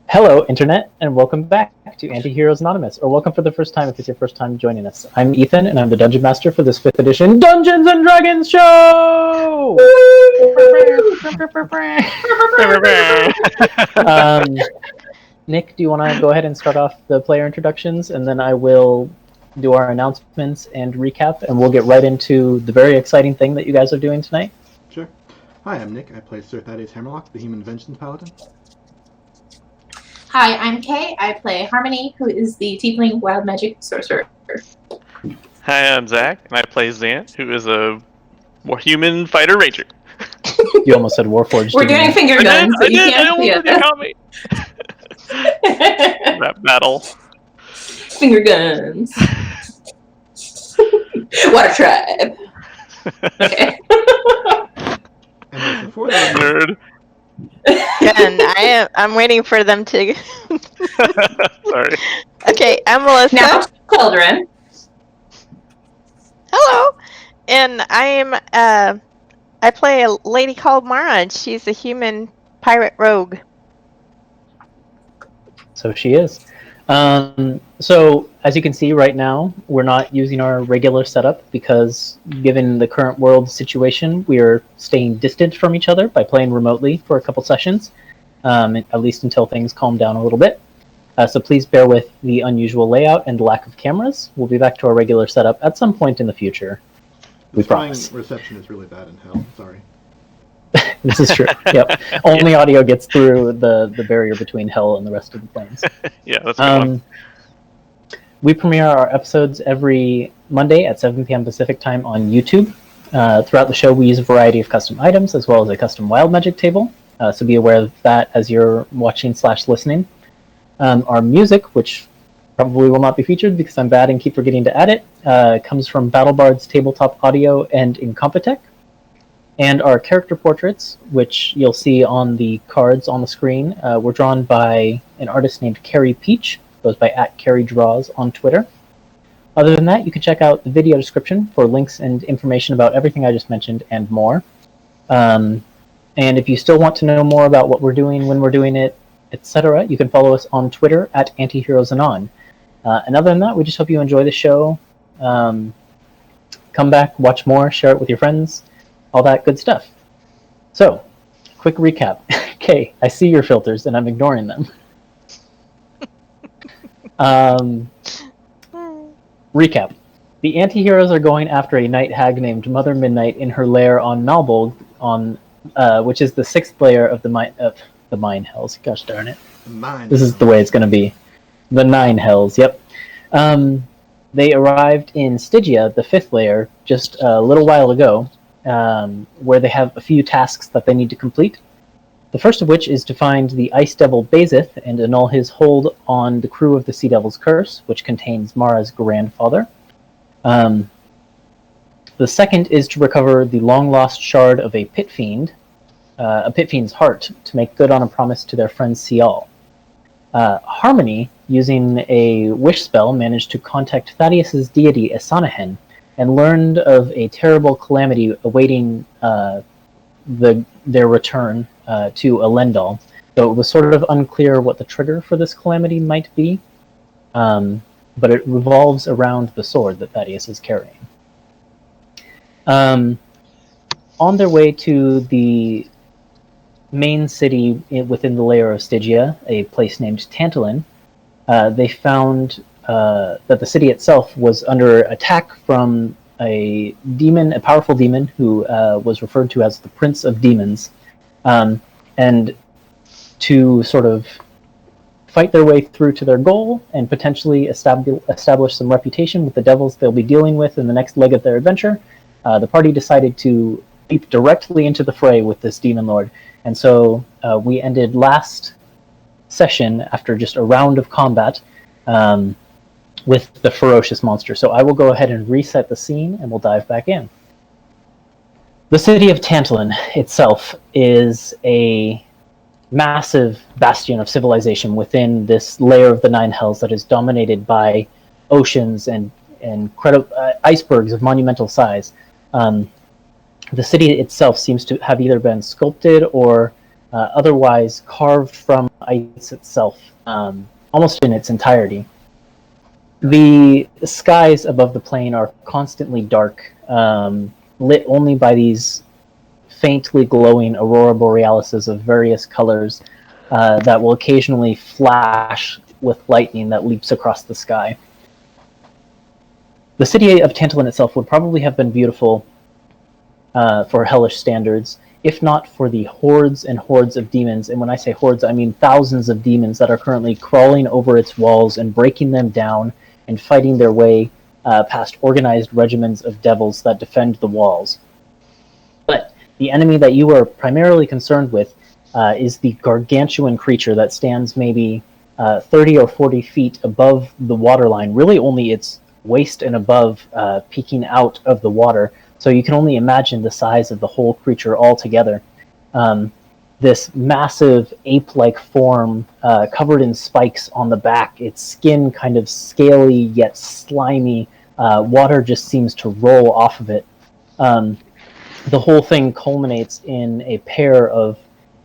Hello, Internet, and welcome back to Antiheroes Anonymous, or welcome for the first time if it's your first time joining us. I'm Ethan, and I'm the Dungeon Master for this 5th edition Dungeons & Dragons show! Nick, do you want to go ahead and start off the player introductions, and then I will do our announcements and recap, and we'll get right into the very exciting thing that you guys are doing tonight? Sure. Hi, I'm Nick. I play Sir Thaddeus Hammerlock, the Human Vengeance Paladin. Hi, I'm Kay. I play Harmony, who is the Tiefling Wild Magic Sorcerer. Hi, I'm Zach, and I play Zan, who is a human fighter ranger. You almost said Warforged. We're doing finger guns, but you can't see it. Caught me. That battle. Finger guns. What a tribe. Okay. And before that, Nerd. And I'm waiting for them to. Sorry. Okay, I'm Melissa. Now, children. Hello, and I play a lady called Mara, and she's a human pirate rogue. So she is. So as you can see right now, we're not using our regular setup because given the current world situation, we are staying distant from each other by playing remotely for a couple sessions, at least until things calm down a little bit. So please bear with the unusual layout and lack of cameras. We'll be back to our regular setup at some point in the future. We promise. Reception is really bad in hell. Sorry. This is true. Yep. Only audio gets through the barrier between hell and the rest of the planes. Yeah, that's a good one. We premiere our episodes every Monday at 7 p.m. Pacific time on YouTube. Throughout the show, we use a variety of custom items as well as a custom wild magic table. So be aware of that as you're watching/listening. Our music, which probably will not be featured because I'm bad and keep forgetting to add it, comes from BattleBards, TabletopAudio, and Incompetech. And our character portraits, which you'll see on the cards on the screen, were drawn by an artist named Carrie Peach, goes by @CarrieDraws on Twitter. Other than that, you can check out the video description for links and information about everything I just mentioned and more. And if you still want to know more about what we're doing, when we're doing it, etc., you can follow us on Twitter @AntiheroesAnon. And other than that, we just hope you enjoy the show. Come back, watch more, share it with your friends, all that good stuff. So, quick recap. Okay, I see your filters and I'm ignoring them. Recap. The Antiheroes are going after a night hag named Mother Midnight in her lair on Malbolg, which is the 6th layer of the Mine Hells. Gosh darn it. This is the way it's going to be. The 9 Hells, yep. They arrived in Stygia, the 5th layer, just a little while ago, where they have a few tasks that they need to complete. The first of which is to find the Ice Devil Bazith and annul his hold on the crew of the Sea Devil's Curse, which contains Mara's grandfather. The second is to recover the long-lost shard of a Pit Fiend's heart, to make good on a promise to their friend Sial. Harmony, using a wish spell, managed to contact Thaddeus's deity Esanahen, and learned of a terrible calamity awaiting their return to Elendal. So it was sort of unclear what the trigger for this calamity might be, but it revolves around the sword that Thaddeus is carrying. On their way to the main city within the layer of Stygia, a place named Tantlin, they found that the city itself was under attack from a powerful demon who was referred to as the Prince of Demons. And to sort of fight their way through to their goal and potentially establish some reputation with the devils they'll be dealing with in the next leg of their adventure, the party decided to leap directly into the fray with this demon lord. And so we ended last session after just a round of combat with the ferocious monster. So I will go ahead and reset the scene and we'll dive back in. The city of Tantlin itself is a massive bastion of civilization within this layer of the 9 Hells that is dominated by oceans and icebergs of monumental size. The city itself seems to have either been sculpted or otherwise carved from ice itself, almost in its entirety. The skies above the plain are constantly dark, lit only by these faintly glowing aurora borealises of various colors that will occasionally flash with lightning that leaps across the sky. The city of Tantlin itself would probably have been beautiful for hellish standards, if not for the hordes and hordes of demons. And when I say hordes, I mean thousands of demons that are currently crawling over its walls and breaking them down and fighting their way past organized regiments of devils that defend the walls. But the enemy that you are primarily concerned with is the gargantuan creature that stands maybe 30 or 40 feet above the waterline, really only its waist and above peeking out of the water. So you can only imagine the size of the whole creature altogether. This massive ape-like form covered in spikes on the back, its skin kind of scaly yet slimy. Water just seems to roll off of it. The whole thing culminates in a pair of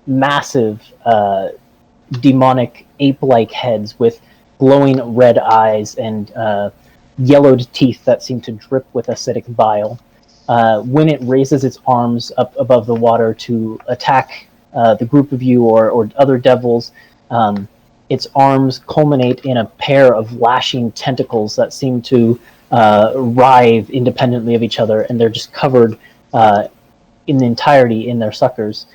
massive demonic ape-like heads with glowing red eyes and yellowed teeth that seem to drip with acidic bile. When it raises its arms up above the water to attack the group of you or other devils, its arms culminate in a pair of lashing tentacles that seem to writhe independently of each other, and they're just covered in the entirety in their suckers,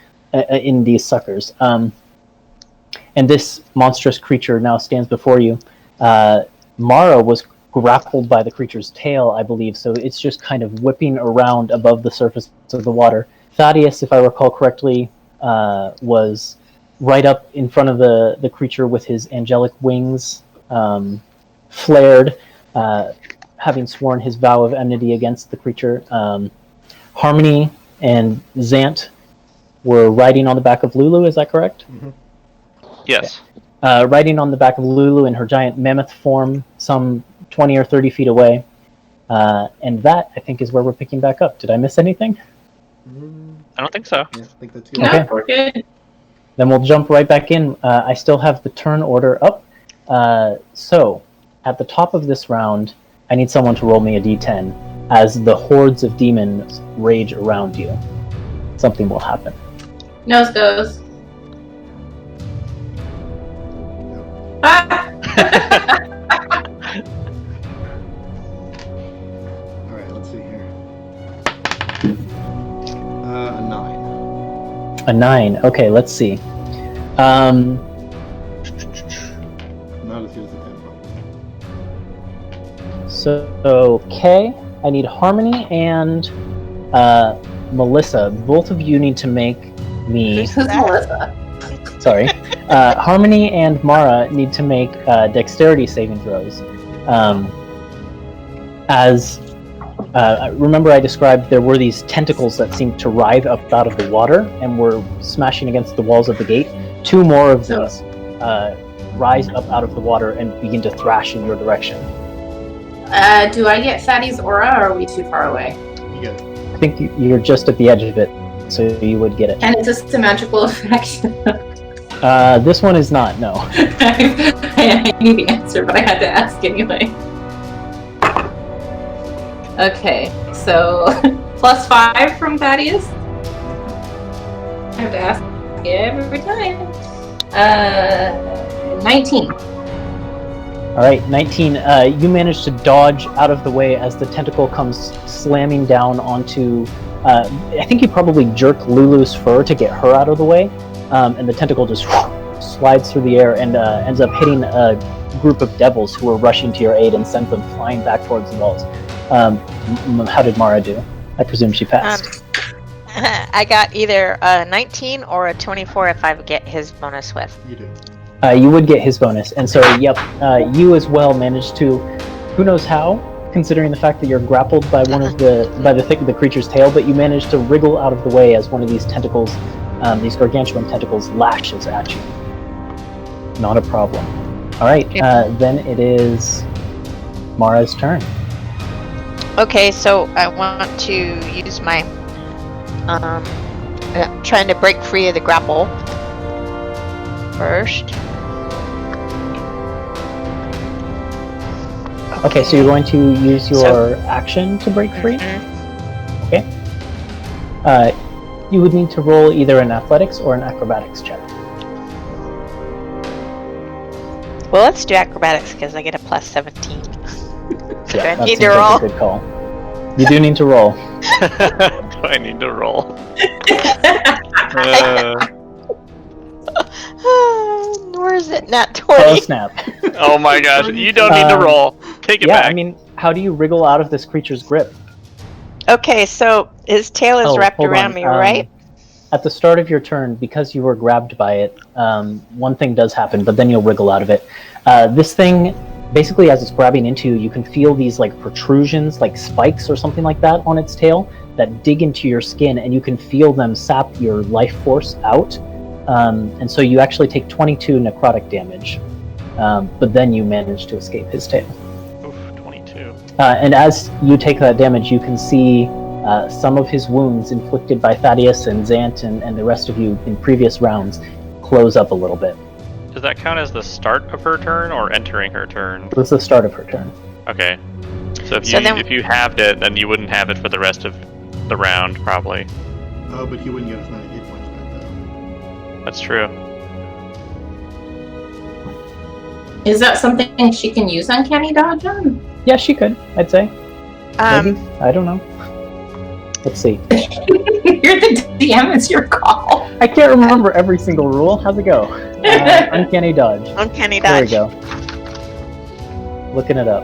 in these suckers. And this monstrous creature now stands before you. Mara was grappled by the creature's tail, I believe, so it's just kind of whipping around above the surface of the water. Thaddeus, if I recall correctly, was right up in front of the creature with his angelic wings flared, having sworn his vow of enmity against the creature. Harmony and Zant were riding on the back of Lulu, is that correct? Mm-hmm. Yes. Okay. Riding on the back of Lulu in her giant mammoth form, some 20 or 30 feet away. And that, I think, is where we're picking back up. Did I miss anything? I don't think so. Yeah, I think that's good. No, Okay. we're good. Then we'll jump right back in. I still have the turn order up. So, at the top of this round, I need someone to roll me a d10 as the hordes of demons rage around you. Something will happen. Nose goes. Ah! Alright, let's see here. A 9. A 9. Okay, let's see. Not as good as a 10. So, Kay, I need Harmony and Melissa. Both of you need to make me... Who's Melissa? Sorry. Harmony and Mara need to make dexterity saving throws. Remember I described there were these tentacles that seemed to writhe up out of the water and were smashing against the walls of the gate. 2 more of these rise up out of the water and begin to thrash in your direction. Do I get Fatty's aura, or are we too far away? You get it. I think you're just at the edge of it, so you would get it. And it's a symmetrical effect. This one is not, no. I knew the answer, but I had to ask anyway. Okay, so plus 5 from Thaddeus. I have to ask every time. 19. Alright, 19. You manage to dodge out of the way as the tentacle comes slamming down onto... I think you probably jerk Lulu's fur to get her out of the way, and the tentacle just slides through the air and ends up hitting a group of devils who are rushing to your aid and sends them flying back towards the walls. How did Mara do? I presume she passed. I got either a 19 or a 24 if I get his bonus with. You do. You would get his bonus, and so yep, you as well managed to, who knows how, considering the fact that you're grappled by one of the creature's tail, but you managed to wriggle out of the way as one of these tentacles, these gargantuan tentacles, lashes at you. Not a problem. All right, then it is Mara's turn. Okay, so I want to use my trying to break free of the grapple. first. Okay, so you're going to use your action to break free? Mhm. Okay. You would need to roll either an athletics or an acrobatics check. Well, let's do acrobatics because I get a plus 17. Do I that need seems to like roll? a good call. You do need to roll. Do I need to roll? Where is it? Nat Oh, 20. snap. Oh my gosh, you don't need to roll. Take it Yeah, back. I mean, how do you wriggle out of this creature's grip? Okay, so his tail is wrapped hold around on. me, right? At the start of your turn, because you were grabbed by it, one thing does happen, but then you'll wriggle out of it. This thing, basically as it's grabbing into you, you can feel these like protrusions, like spikes or something like that on its tail, that dig into your skin, and you can feel them sap your life force out. And so you actually take 22 necrotic damage, but then you manage to escape his tail. Oof, 22. And as you take that damage, you can see some of his wounds inflicted by Thaddeus and Zant and the rest of you in previous rounds close up a little bit. Does that count as the start of her turn or entering her turn? This is the start of her turn. Okay. So if So you then- if you halved it, then you wouldn't have it for the rest of the round, probably. Oh, but he wouldn't get us 90 hit points back, though. That's true. Is that something she can use Uncanny Dodge on? Yeah, she could, I'd say. Maybe. Um, I don't know. Let's see. You're the DM, it's your call. I can't remember every single rule. How's it go? Uncanny dodge. Uncanny There we dodge. go. Looking it up.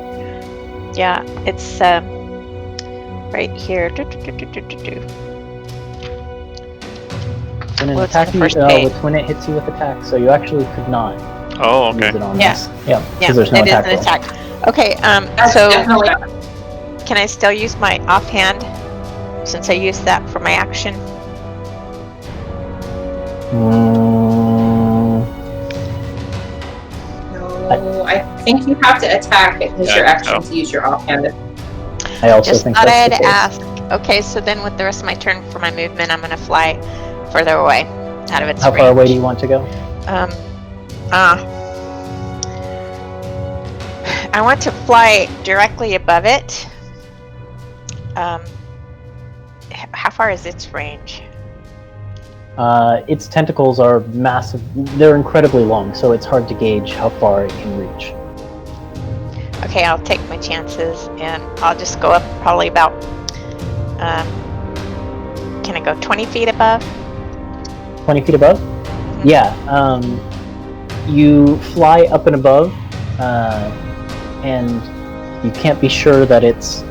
Yeah, it's right here. When an Well, it's on attack the first you, page. it's when it hits you with attack, so you actually could not Oh, okay. use it on Yeah. this. Yeah, Yeah, because there's no it is attack an roll. attack. Okay, That's so definitely can I still use my offhand since I used that for my action? no. I think you have to attack it because Yeah, your I think action to use your offhand. I also Just think thought that's I'd the case. ask. Okay, so then with the rest of my turn for my movement, I'm gonna fly further away, out of its How range. far away do you want to go? I want to fly directly above it. How far is its range? Its tentacles are massive. They're incredibly long, so it's hard to gauge how far it can reach. Okay, I'll take my chances and I'll just go up probably about, can I go 20 feet above? 20 feet above? Yeah. You fly up and above, and you can't be sure that it's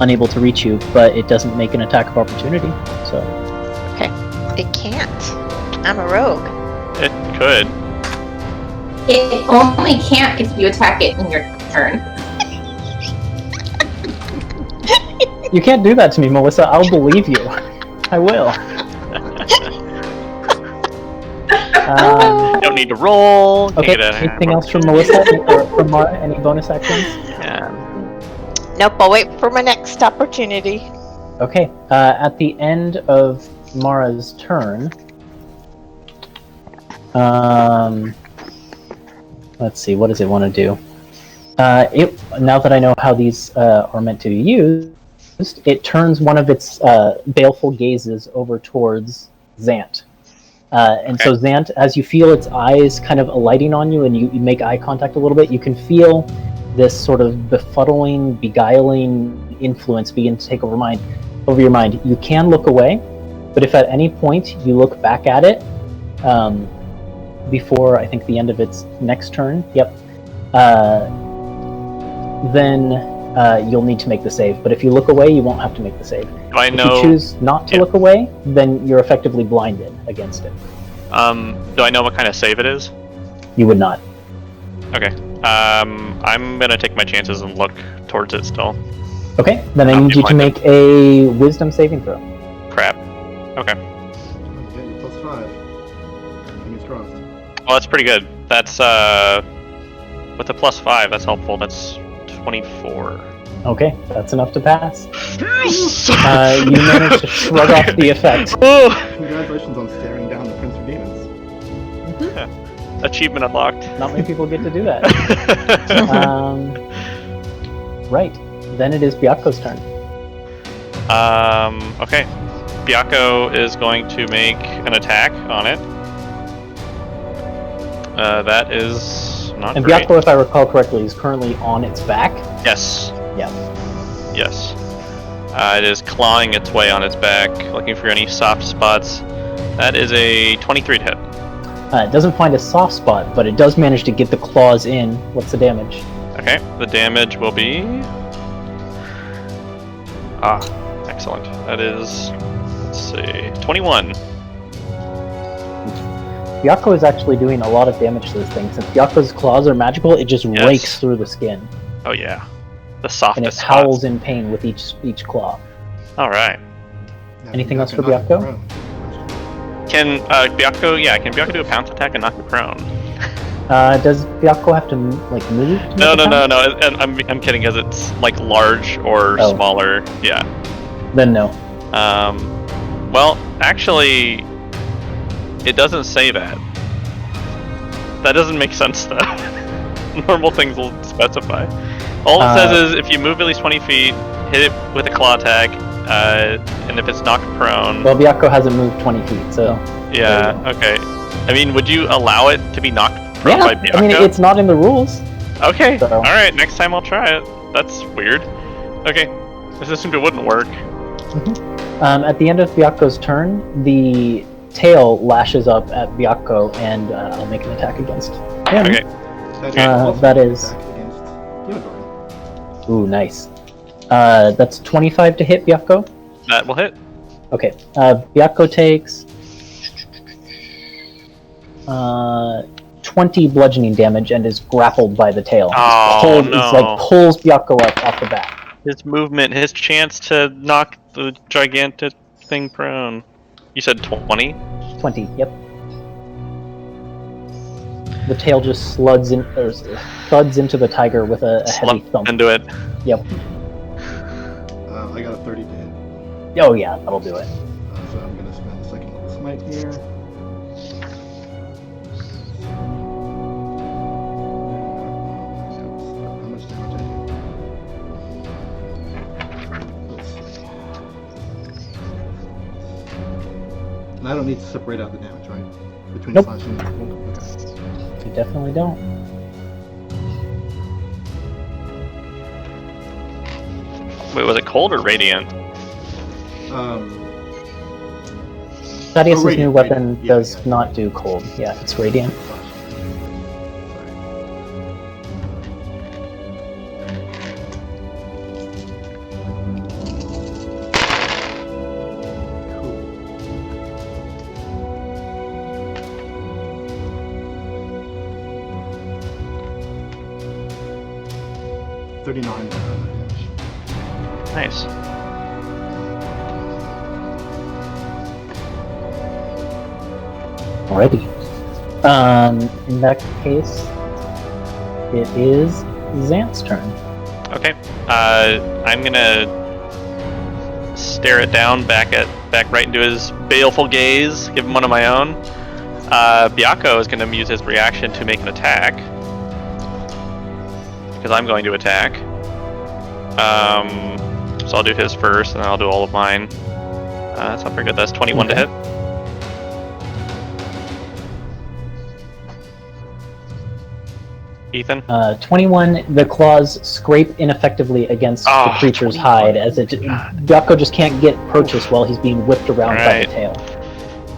unable to reach you, but it doesn't make an attack of opportunity. So It can't. I'm a rogue. It could. It only can't if you attack it in your turn. you can't do that to me, Melissa. I'll believe you. I will. You don't need to roll. Can't Okay. get a- Anything else from Melissa or from Mara? Any bonus actions? Nope, I'll wait for my next opportunity. Okay. At the end of Mara's turn, let's see. What does it want to do? Now that I know how these are meant to be used, it turns one of its baleful gazes over towards Zant. And so Zant, as you feel its eyes kind of alighting on you and you make eye contact a little bit, you can feel this sort of befuddling, beguiling influence begin to take over your mind. You can look away, but if at any point you look back at it, before I think the end of its next turn, then you'll need to make the save. But if you look away, you won't have to make the save. Do I If know? you choose not to look away, then you're effectively blinded against it. Do I know what kind of save it is? You would not. Okay. I'm gonna take my chances and look towards it still. Okay, then I I'll need be you to blinded. make a wisdom saving throw. Crap. Okay. Okay, you +5. Fingers crossed. Well, that's pretty good. That's with a +5. That's helpful. That's 24. Okay, that's enough to pass. Yes! You manage to shrug off the effect. Oh! Congratulations on staring down the Prince of Demons. Achievement unlocked. Not many people get to do that. Right. Then it is Byako's turn. Okay. Byako is going to make an attack on it. That is not And great. Byako, if I recall correctly, is currently on its back. Yes. Yeah. Yes. It is clawing its way on its back, looking for any soft spots. That is a 23 to hit. It doesn't find a soft spot, but it does manage to get the claws in. What's the damage? Okay, the damage will be... excellent. That is, let's see, 21. Byako is actually doing a lot of damage to this thing. Since Byako's claws are magical, it just rakes through the skin. Oh yeah, the And softest it howls spots. in pain with each claw. All right. Now, Anything you else can for knock it Byako? prone. Can Byako do a pounce attack and knock it prone? Does Byako have to move to make No. a pounce? And I'm kidding, because it's like large or Oh. smaller. Yeah. Then no. Well, actually, it doesn't say that. That doesn't make sense, though. Normal things will specify. All it says is if you move at least 20 feet, hit it with a claw attack, and if it's knocked prone. Well, Byako hasn't moved 20 feet, so... Yeah, okay. I mean, would you allow it to be knocked prone by Byako? I mean, it's not in the rules. Okay, So- alright, next time I'll try it. That's weird. Okay, I assumed it wouldn't work. At the end of Byako's turn, the tail lashes up at Byako, and I'll make an attack against him. Okay. That is- Attack against Gregorian. Ooh, nice. That's 25 to hit Byako. That will hit. Okay. Byako takes 20 bludgeoning damage and is grappled by the tail. Oh, It's no. like pulls Byako up off the back. His movement, his chance to knock the gigantic thing prone. You said 20? 20. Yep. The tail just thuds into the tiger with a heavy Slump thump. into it. Yep. I got a 30 to hit. Oh yeah, that'll do it. So I'm going to spend a second level smite here. How much damage I do? Let's see. And I don't need to separate out the damage, right? Between Nope. slashing and okay. You definitely don't. Wait, was it cold or radiant? Thaddeus' radiant, new weapon radiant. Yeah, does yeah. not do cold. Yeah, it's radiant. Cool. 39 damage. Nice. Alrighty. In that case, it is Xant's turn. Okay. I'm gonna stare it down back right into his baleful gaze, give him one of my own. Byako is gonna use his reaction to make an attack. Because I'm going to attack. So I'll do his first, and then I'll do all of mine. That's not very good. That's 21 to Okay. hit. Ethan? 21, the claws scrape ineffectively against the Oh, creature's 21. hide, as Byako just can't get purchase while he's being whipped around by Right. the tail.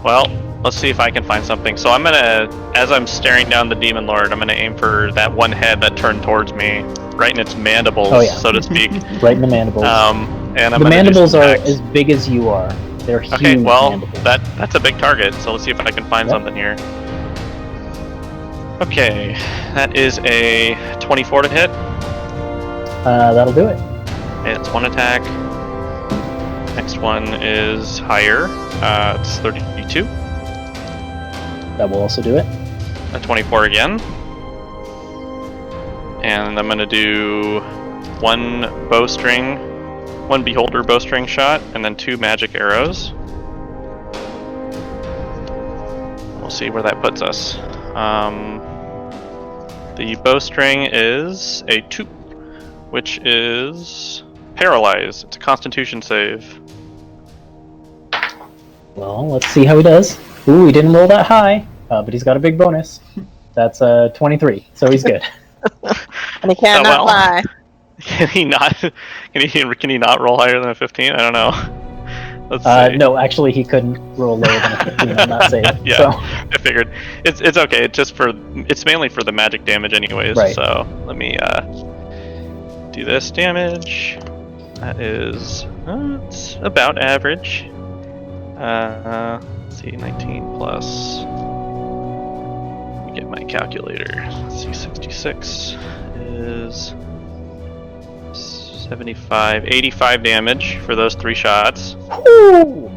Well, let's see if I can find something. So I'm gonna, as I'm staring down the Demon Lord, I'm gonna aim for that one head that turned towards me, right in its mandibles, Oh, yeah. so to speak. Right in the mandibles. And I'm the gonna do mandibles some are attacks. as big as you are. They're huge Okay, well, mandibles. that's a big target, so let's see if I can find Yep. something here. Okay, that is a 24 to hit. That'll do it. It's one attack. Next one is higher. It's 32. That will also do it. A 24 again. And I'm gonna do one beholder bowstring shot, and then 2 magic arrows. we'll see where that puts us. The bowstring is a 2, which is paralyzed. It's a Constitution save. Well, let's see how he does. Ooh, he didn't roll that high, but he's got a big bonus. That's 23, so he's good. And he cannot lie. Can he not? Can he not roll higher than a 15? I don't know. Let's see. No, actually, he couldn't roll lower than a 15 on that save. Yeah, So. I figured. It's okay. It's mainly for the magic damage, anyways. Right. So let me do this damage. That is it's about average. Let's see, 19 plus. Let me get my calculator. Let's see, 66 is 75, 85 damage for those 3 shots. Ooh.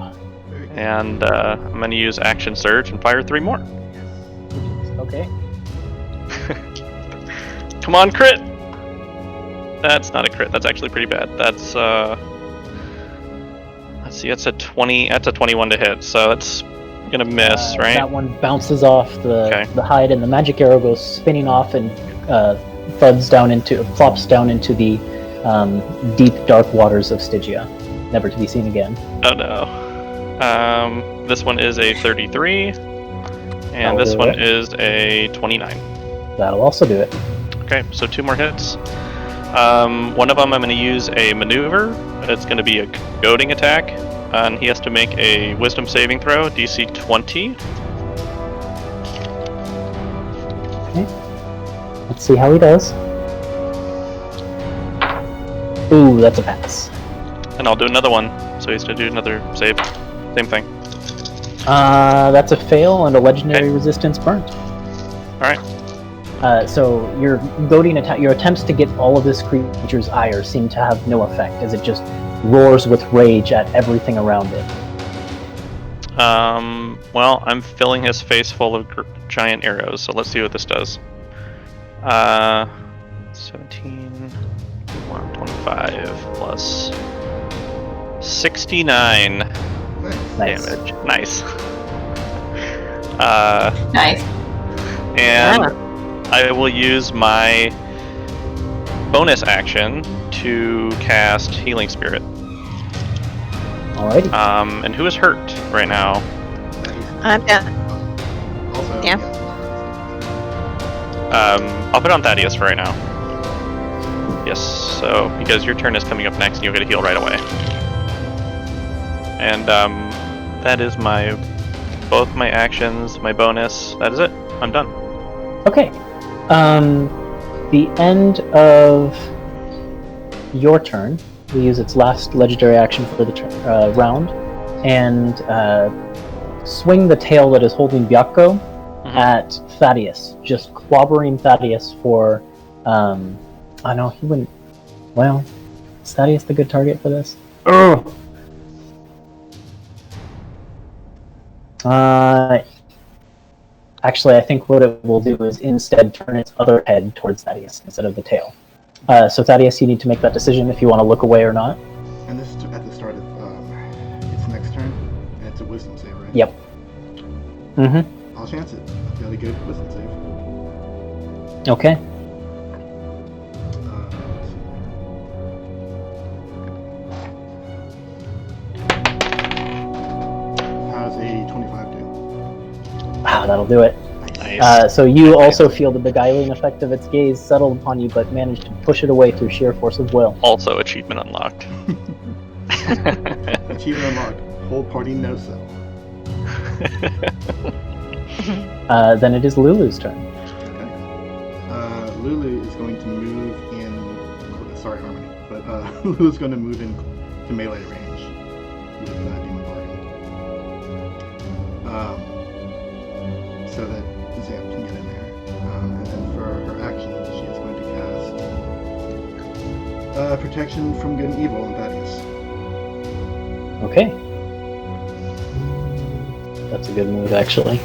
And I'm going to use Action Surge and fire 3 more. Okay. Come on, crit! That's not a crit. That's actually pretty bad. That's let's see. That's a 20. That's a 21 to hit. So that's gonna miss, right? That one bounces off the hide, and the magic arrow goes spinning off and flops down into the deep, dark waters of Stygia, never to be seen again. Oh no. This one is a 33, and this one is a 29. That'll also do it. Okay, so 2 more hits. One of them I'm going to use a maneuver. It's going to be a goading attack, and he has to make a wisdom saving throw, DC 20. Okay. Let's see how he does. Ooh, that's a pass. And I'll do another one, so he's going to do another save. Same thing. That's a fail and a legendary resistance burnt. Alright. So your goading attack, your attempts to get all of this creature's ire seem to have no effect, as it just roars with rage at everything around it. Well, I'm filling his face full of giant arrows, so let's see what this does. 17, 25 plus 69 damage. Nice. Nice. And I will use my bonus action to cast Healing Spirit. Alrighty. And who is hurt right now? I'm down. Also, Yeah. I'll put on Thaddeus for right now. Yes, so because your turn is coming up next and you'll get a heal right away. And that is both my actions, my bonus. That is it. I'm done. Okay. The end of your turn, we use its last legendary action for the round, and swing the tail that is holding Byakko at Thaddeus, just clobbering Thaddeus for. I know he wouldn't. Well, is Thaddeus the good target for this? Ugh. Actually, I think what it will do is instead turn its other head towards Thaddeus instead of the tail. So Thaddeus, you need to make that decision if you want to look away or not. And this is at the start of its next turn, and it's a wisdom save, right? Yep. Mm-hmm. I'll chance it. Really good wisdom save. Okay. How's a 25 do? Wow, that'll do it. Nice. So you also feel the beguiling effect of its gaze settle upon you, but manage to push it away through sheer force of will. Also, achievement unlocked. Achievement unlocked. Whole party no sell. Then it is Lulu's turn. Okay. Lulu is going to move in. Sorry, Harmony, but Lulu's going to move in to melee range with Demon Bargain. So that Zap can get in there. And then for her action, she is going to cast Protection from Good and Evil on Thaddeus. Okay. That's a good move, actually.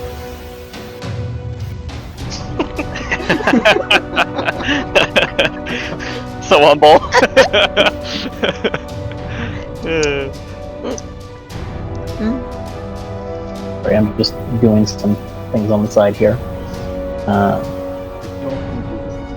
So humble. Sorry, I'm just doing some things on the side here. I don't think Lucas has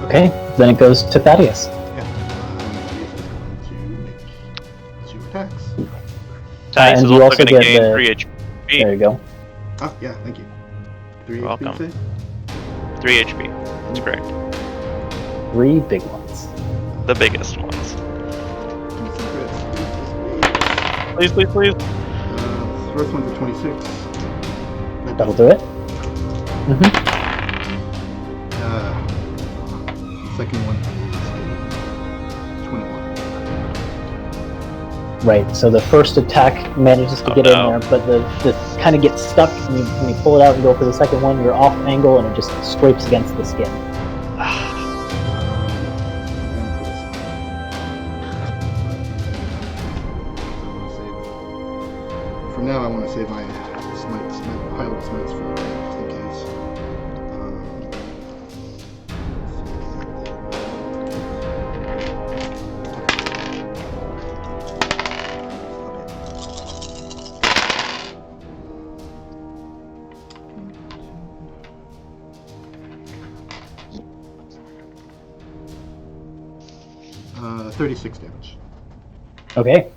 Okay, then it goes to Thaddeus. Thaddeus is going to make 2 attacks. Thaddeus and is you also also going to get gain the- 3 HP. There you go. Oh, yeah, thank you. 3 You're HP, welcome. say? 3 HP. That's correct. 3 big ones. The biggest ones. Please, Please, please, please. first one's a 26. That'll do it. Mm-hmm. Second one is a 21. Right, so the first attack manages to get in there, but the kind of gets stuck, and when you pull it out and go for the second one, you're off angle, and it just scrapes against the skin. For now, I want to save my smites, my pile of smites for just in case. Okay. 36 damage. Okay.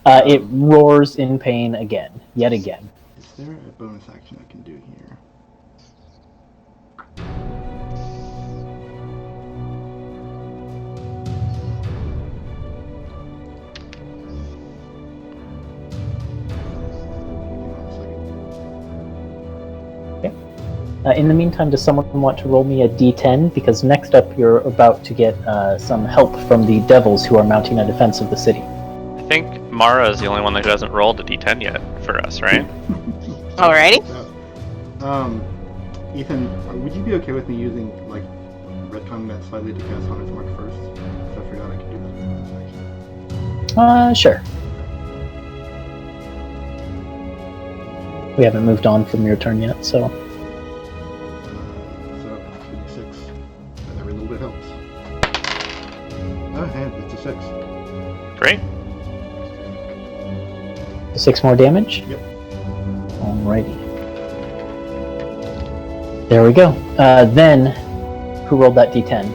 It roars in pain again, yet again. Is there a bonus action I can do here? In the meantime, does someone want to roll me a d10? Because next up, you're about to get some help from the devils who are mounting a defense of the city. I think Mara is the only one that hasn't rolled a d10 yet for us, right? Alrighty. Ethan, would you be okay with me using, like, retconning that slightly to cast Hunter's Mark first? Because I forgot I could do that in bonus action. Sure. We haven't moved on from your turn yet, so... So, 56. And every little bit helps. Oh, and it's a 6. Great. 6 more damage? Yep. Alrighty. There we go. Then, who rolled that d10?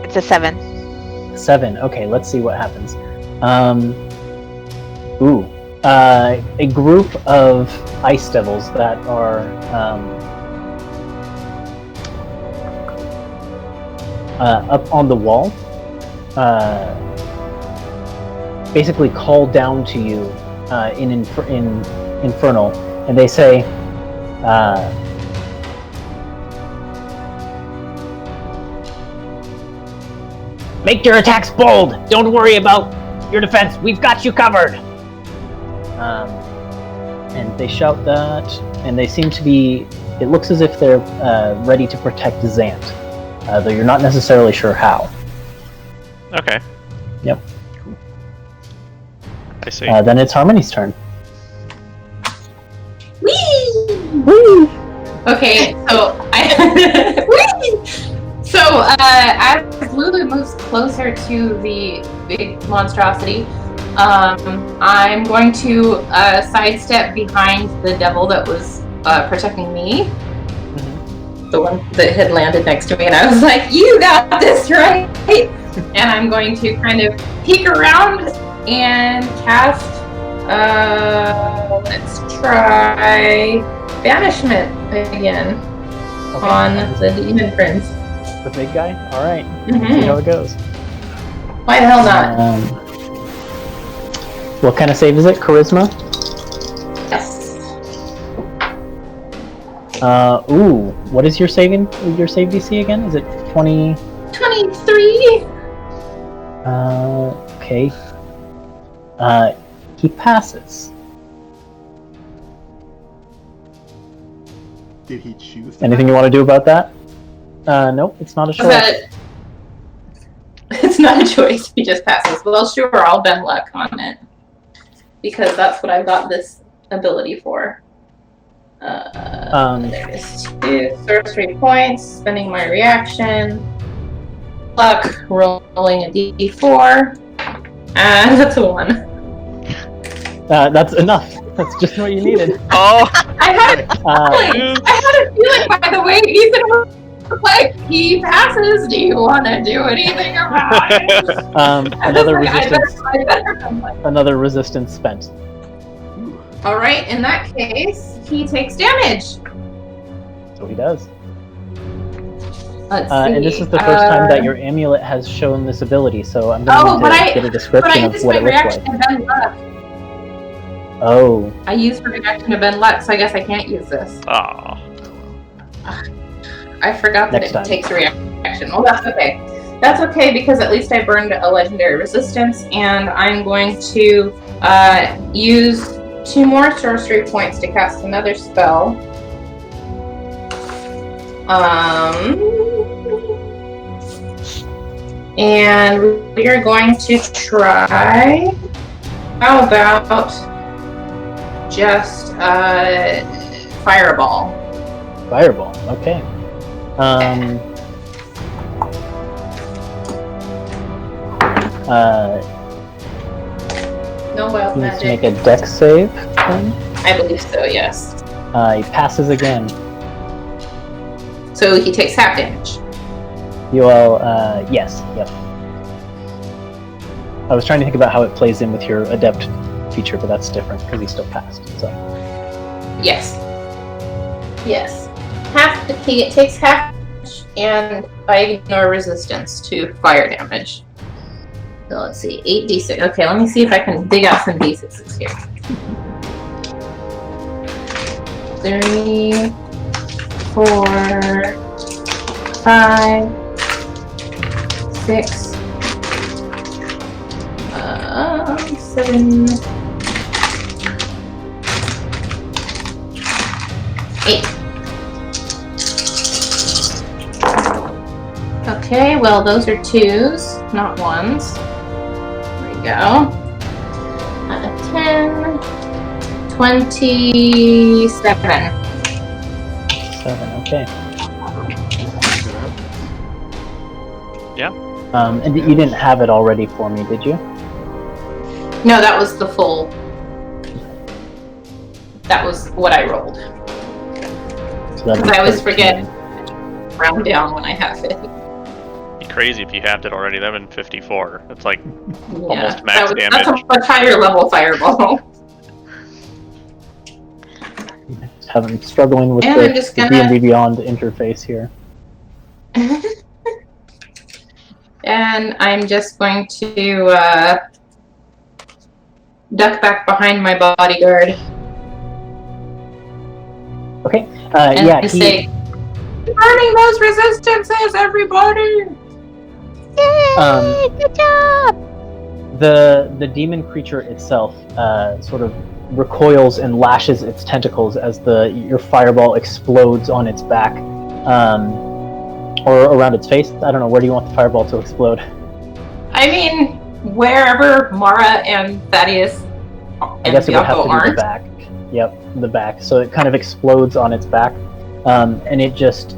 It's a 7. 7. Okay, let's see what happens. A group of ice devils that are up on the wall basically call down to you in Infernal, and they say, "Make your attacks bold! Don't worry about your defense. We've got you covered!" And they shout that, and they seem to be... It looks as if they're ready to protect Zant, though you're not necessarily sure how. Okay. Yep. I see. Then it's Harmony's turn. Whee! Woo! Okay, so as Lulu moves closer to the big monstrosity, I'm going to sidestep behind the devil that was protecting me. Mm-hmm. The one that had landed next to me, and I was like, "You got this, right?" And I'm going to kind of peek around and cast. Let's try Banishment again on the Demon Prince. The big guy? Alright. Mhm. See how it goes. Why the hell not? What kind of save is it? Charisma? Yes. What is your save DC again? Is it 20? 23. Okay. He passes. Did he choose? Anything you want to do about that? Nope, it's not a choice. It's not a choice. He just passes. Well, sure, I'll bend luck on it because that's what I've got this ability for. There's 2 sorcery points, spending my reaction. Luck, rolling a d4. And that's a 1. That's enough. That's just what you needed. Oh! I had a feeling, by the way, Ethan was like, he passes. Do you want to do anything about it? Another resistance spent. All right, in that case, he takes damage. So he does. Let's see. And this is the first time that your amulet has shown this ability, so I'm going to get a description of what it looks like. Oh. I used my reaction to bend luck, so I guess I can't use this. Aw. I forgot that it takes a reaction. Well, that's okay. That's okay, because at least I burned a legendary resistance, and I'm going to use 2 more sorcery points to cast another spell. And we are going to try. How about just fireball? Fireball. Okay. No wild He needs to magic. make a dex save then. I believe so, yes. He passes again. So he takes half damage. You all, yes, yep. I was trying to think about how it plays in with your adept feature, but that's different because he still passed. So. Yes. Yes. It takes half damage, and I ignore resistance to fire damage. So let's see, 8d6. Okay, let me see if I can dig out some d6s here. 3, 4, 5, 6, 7, 8. Okay, well those are 2s, not 1s. There we go. 10, 27. 7, okay. Yeah. And you didn't have it already for me, did you? No, that was the full. That was what I rolled. So that'd be I always 13. forget. Round down when I have it. Be crazy if you halved it already. That'd been 54. That's like Yeah, almost max damage. That's a much higher level fireball. I'm struggling with And I'm just the gonna- D&D Beyond interface here. And I'm just going to duck back behind my bodyguard Okay. and Yeah. say, "Burning those resistances, everybody!" Yay! Good job! The demon creature itself sort of recoils and lashes its tentacles as your fireball explodes on its back, or around its face. I don't know. Where do you want the fireball to explode? I mean, wherever Mara and Thaddeus I and guess it would have Bianco to be the aren't. back. Yep, the back. So it kind of explodes on its back, and it just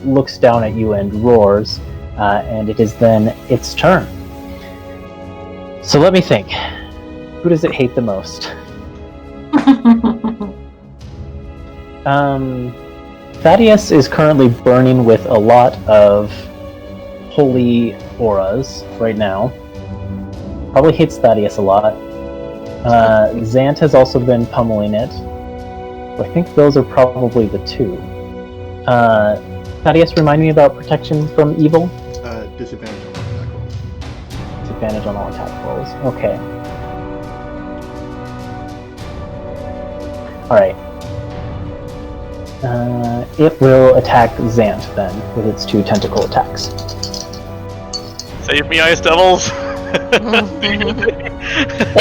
looks down at you and roars, and it is then its turn. So let me think. Who does it hate the most? Thaddeus is currently burning with a lot of holy auras right now. Probably hates Thaddeus a lot. Xant has also been pummeling it. I think those are probably the 2. Thaddeus, remind me about protection from evil? Disadvantage on all attack rolls. Disadvantage on all attack rolls. Okay. Alright. It will attack Xant then, with its 2 tentacle attacks. Save me, Ice Devils! They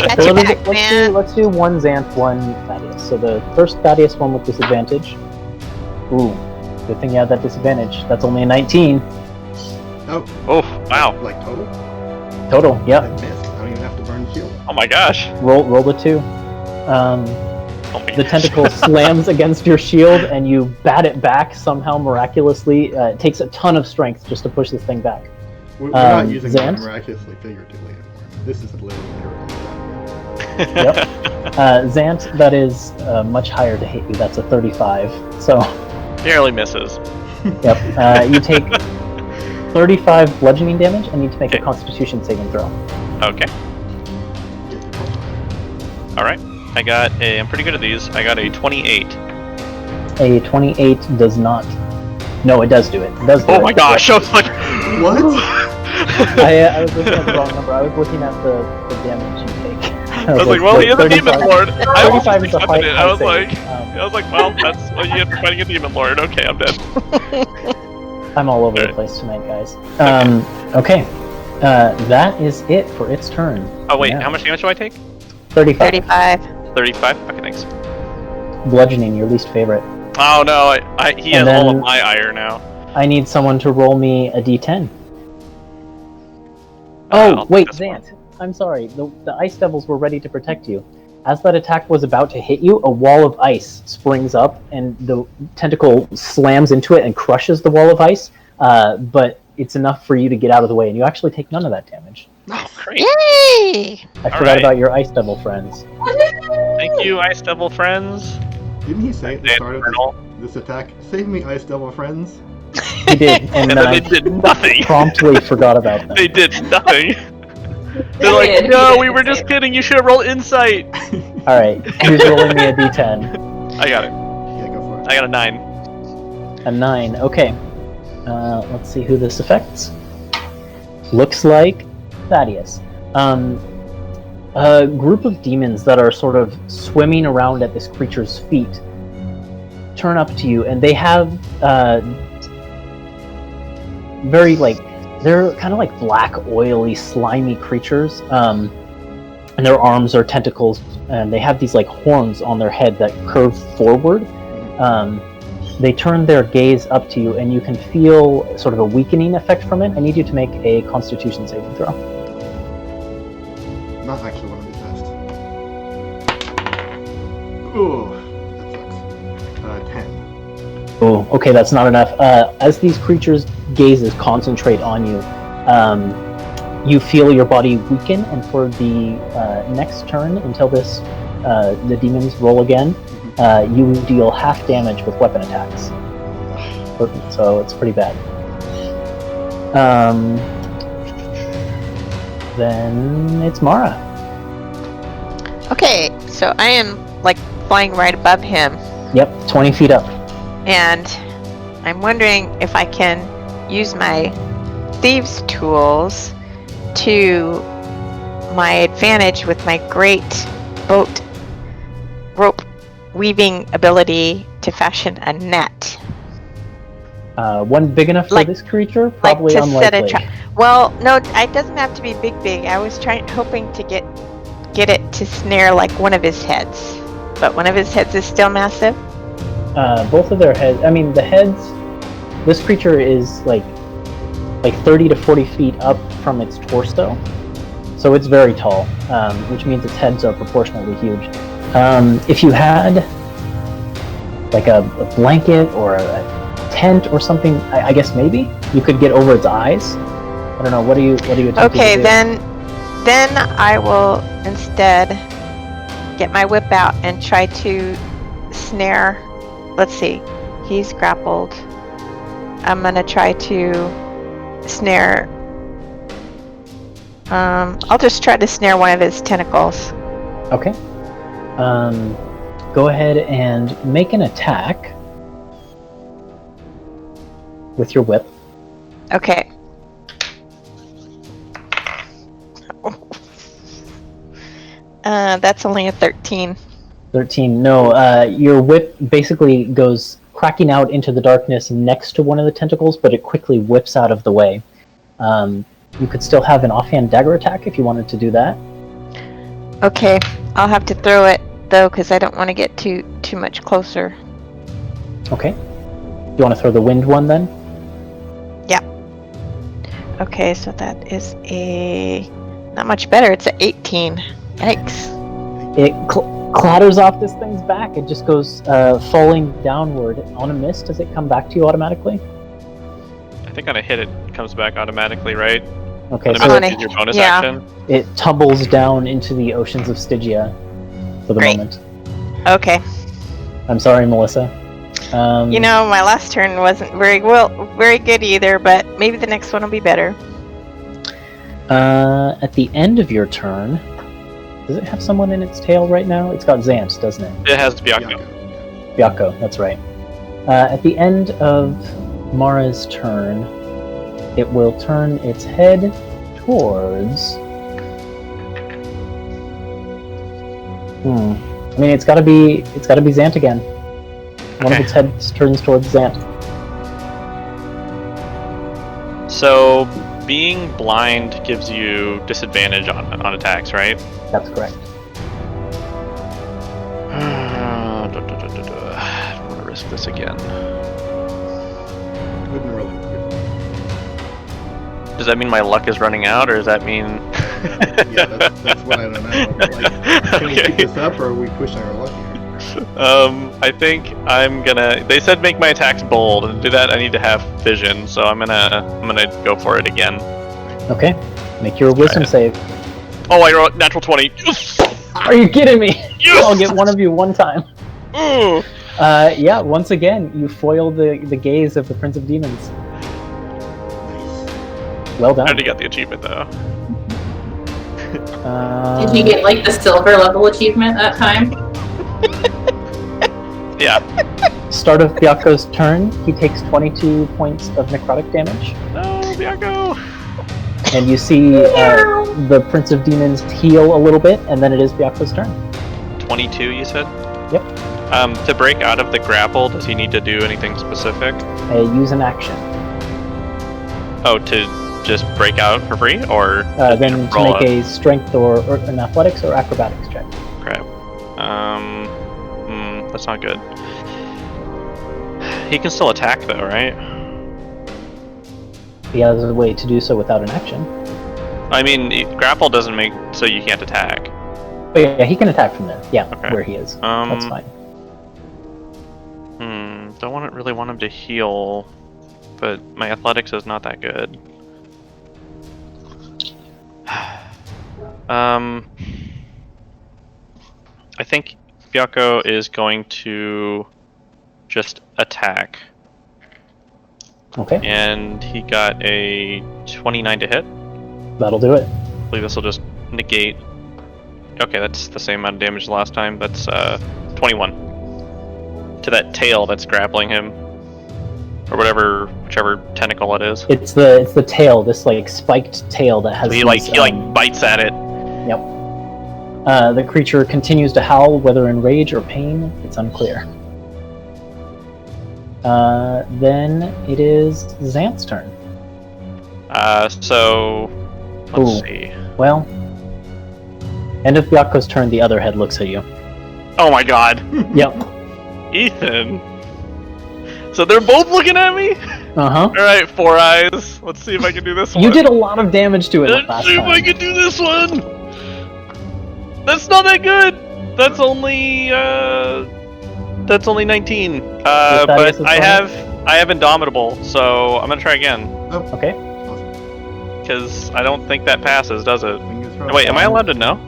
got your back, man. Let's do 1 Xant, 1 Thaddeus. So the first Thaddeus one with disadvantage. Ooh, good thing you had that disadvantage. That's only a 19. Oh, Oh, wow. like total? Total, I yep. missed. I don't even have to burn the shield. Oh my gosh. Roll the 2. The tentacle slams against your shield, and you bat it back somehow miraculously. It takes a ton of strength just to push this thing back. We're not using that Zant? miraculously figuratively anymore. This is a little miracle. Yep. Zant, that is much higher to hit you. That's a 35. So, Barely misses. yep. You take 35 bludgeoning damage and need to make a Constitution saving throw. Okay. Alright. I'm pretty good at these. I got a 28. A 28 does not. No, it does do it. It does do Oh it. my gosh, I was like... What? I was looking at the wrong number. I was looking at the damage you take. I was like, well, he is a 35 demon lord. I almost 35 is a accepted high it. I was save. like, well, that's what you get for fighting a demon lord. Okay, I'm dead. I'm all over the place tonight, guys. Okay. That is it for its turn. Oh wait, Yeah. how much damage do I take? 35. 35. 35? Okay, thanks. Bludgeoning, your least favorite. Oh no, he has And all then- of my ire now. I need someone to roll me a d10. I'll Oh, take wait, this one. Zant. I'm sorry. The ice devils were ready to protect you. As that attack was about to hit you, a wall of ice springs up, and the tentacle slams into it and crushes the wall of ice. But it's enough for you to get out of the way, and you actually take none of that damage. Oh, great. Yay! I forgot right. about your ice devil friends. Thank you, Ice Devil friends. Didn't he say at the Dead start of Colonel. this attack, "Save me, Ice Devil friends"? He did, and And then then I they did nothing. promptly forgot about them. They did nothing. They They're like, did. no, He we did were say just it. kidding. You should have rolled insight. All right, who's rolling me a d10? I got it. Yeah, go for it. I got a 9. A 9. Okay. Let's see who this affects. Looks like Thaddeus. A group of demons that are sort of swimming around at this creature's feet turn up to you, and they have very they're kind of like black, oily, slimy creatures. And their arms are tentacles, and they have these like horns on their head that curve forward. They turn their gaze up to you, and you can feel sort of a weakening effect from it. I need you to make a Constitution saving throw. Not actually one of these tests. Ooh, that sucks. 10. Oh, okay, that's not enough. As these creatures' gazes concentrate on you, you feel your body weaken, and for the next turn, until the demons roll again, you deal half damage with weapon attacks. So it's pretty bad. Then it's Mara. Okay, so I am like flying right above him, Yep, 20 feet up. and I'm wondering if I can use my thieves' tools to my advantage with my great boat rope weaving ability to fashion a net. One big enough for Like- this creature? Probably like to set a unlikely. trap. Well, no, it doesn't have to be big. I was hoping to get it to snare like one of his heads, but one of his heads is still massive. Both of their heads. I mean, the heads. This creature is like 30 to 40 feet up from its torso, so it's very tall, which means its heads are proportionately huge. If you had like a blanket or a tent or something, I guess maybe you could get over its eyes. I don't know. What do you attempting Okay, to do? then I will instead get my whip out and try to snare. Let's see, he's grappled. I'm gonna try to snare. I'll just try to snare one of his tentacles. Okay. Go ahead and make an attack with your whip. Okay. That's only a 13. 13. No, your whip basically goes cracking out into the darkness next to one of the tentacles, but it quickly whips out of the way. You could still have an offhand dagger attack if you wanted to do that. Okay, I'll have to throw it though, because I don't want to get too much closer. Okay. Do you want to throw the wind one then? Yeah. Okay, so that is not much better. It's a 18. Yikes. clatters off this thing's back. It just goes falling downward. On a miss, does it come back to you automatically? I think on a hit it comes back automatically, right? Okay, On a so miss, use your bonus action. it tumbles down into the oceans of Stygia for the Great. moment. Okay. I'm sorry, Melissa. You know, my last turn wasn't very good either, but maybe the next one will be better. At the end of your turn, does it have someone in its tail right now? It's got Zant, doesn't it? It has Bianco. Byakko, that's right. At the end of Mara's turn, it will turn its head towards... I mean, it's gotta be Zant again. One of its heads turns towards Zant. So, being blind gives you disadvantage on attacks, right? That's correct. I don't want to risk this again. Wouldn't really. Does that mean my luck is running out, or does that mean... Yeah, that's what I don't know. Like, can we keep this up, or are we pushing our luck here? I think I'm gonna... They said make my attacks bold, and to do that I need to have vision, so I'm gonna go for it again. Okay, make your wisdom save. Oh, I rolled natural 20. Yes! Are you kidding me? Yes! I'll get one of you one time. Ooh. Yeah, once again, you foil the gaze of the Prince of Demons. Well I done. already got the achievement, though. Did you get like the silver level achievement that time? Yeah. Start of Byakko's turn, he takes 22 points of necrotic damage. No, Bianco! And you see the Prince of Demons heal a little bit, and then it is Byakko's turn. 22, you said? Yep. To break out of the grapple, does he need to do anything specific? Use an action. Oh, to just break out for free, or then to make a strength or an athletics or acrobatics check. Crap. That's not good. He can still attack, though, right? He has a way to do so without an action. I mean, grapple doesn't make so you can't attack. But yeah, he can attack from there. Yeah, Okay. where he is. That's fine. Don't really want him to heal, but my athletics is not that good. I think Byakko is going to just attack. Okay. And he got a 29 to hit. That'll do it. I believe this will just negate. Okay, that's the same amount of damage as last time. That's 21 to that tail that's grappling him, or whichever tentacle it is. It's the tail, this like spiked tail that has. So he bites at it. Yep. The creature continues to howl, whether in rage or pain. It's unclear. Then it is Zant's turn. So let's see. Well, end of Byakko's turn. The other head looks at you. Oh my god. Yep. Ethan. So they're both looking at me? Uh-huh. Alright, 4 eyes. Let's see if I can do this one. You did a lot of damage to it Let's last see if time. I can do this one! That's not that good! That's only 19. But I have Indomitable, so I'm gonna try again. Oh, Okay. awesome. Because I don't think that passes, does it? Fingers crossed. Wait, am I allowed to know?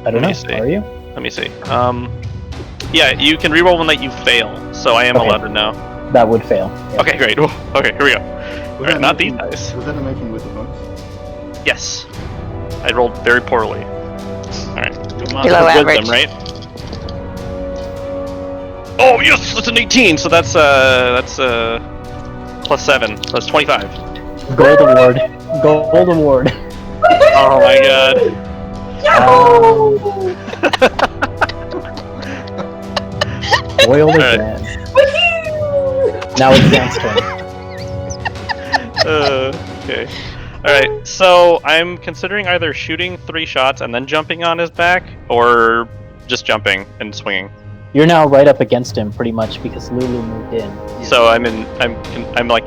I don't Let me know. see. Are you? Let me see. Yeah, you can reroll one that you fail, so I am Okay. allowed to know. That would fail. Yeah. Okay, great. Ooh, okay, here we go. Was Alright, that not these making- dice. Was that a making with the bonus? Yes. I rolled very poorly. Alright. Below average. Wisdom, right? Oh yes! That's an 18, so that's plus 7. So that's 25. Gold award. Gold award. Oh my god. Boiled Alright. again. Now it's Zant's turn. Okay. Alright, so I'm considering either shooting 3 shots and then jumping on his back, or just jumping and swinging. You're now right up against him, pretty much, because Lulu moved in. So I'm like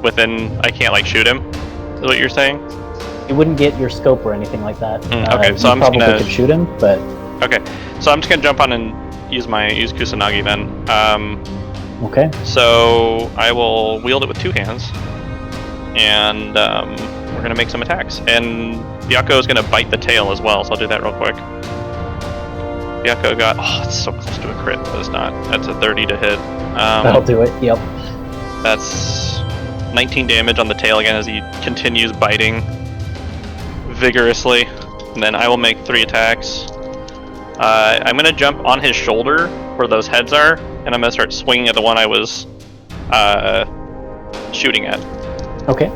within. I can't like shoot him. Is what you're saying? You wouldn't get your scope or anything like that. Okay, so you I'm just probably gonna- could shoot him, but Okay, so I'm just gonna jump on and use Kusanagi then. Okay. So I will wield it with 2 hands, and we're gonna make some attacks. And Byakko is gonna bite the tail as well, so I'll do that real quick. Byakko got, it's so close to a crit, but it's not. That's a 30 to hit. That'll do it. Yep. That's 19 damage on the tail again as he continues biting vigorously. And then I will make 3 attacks. I'm gonna jump on his shoulder where those heads are, and I'm gonna start swinging at the one I was shooting at. Okay.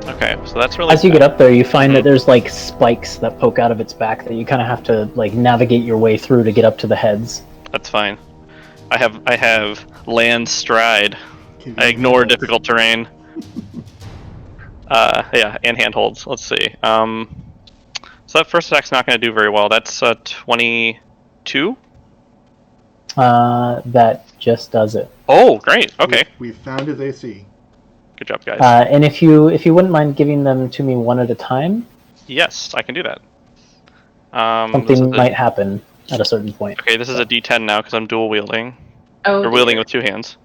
Okay, so that's really. As you get up there, you find that there's like spikes that poke out of its back that you kind of have to like navigate your way through to get up to the heads. That's fine. I have land stride. I ignore difficult terrain. Yeah, and handholds. Let's see. So that first attack's not going to do very well. That's 22. That just does it. Oh, great. Okay. We found his AC. Good job, guys. And if you wouldn't mind giving them to me one at a time, yes, I can do that. something might happen at a certain point. Okay, this is a D10 now because I'm dual wielding. Oh, Or wielding with 2 hands.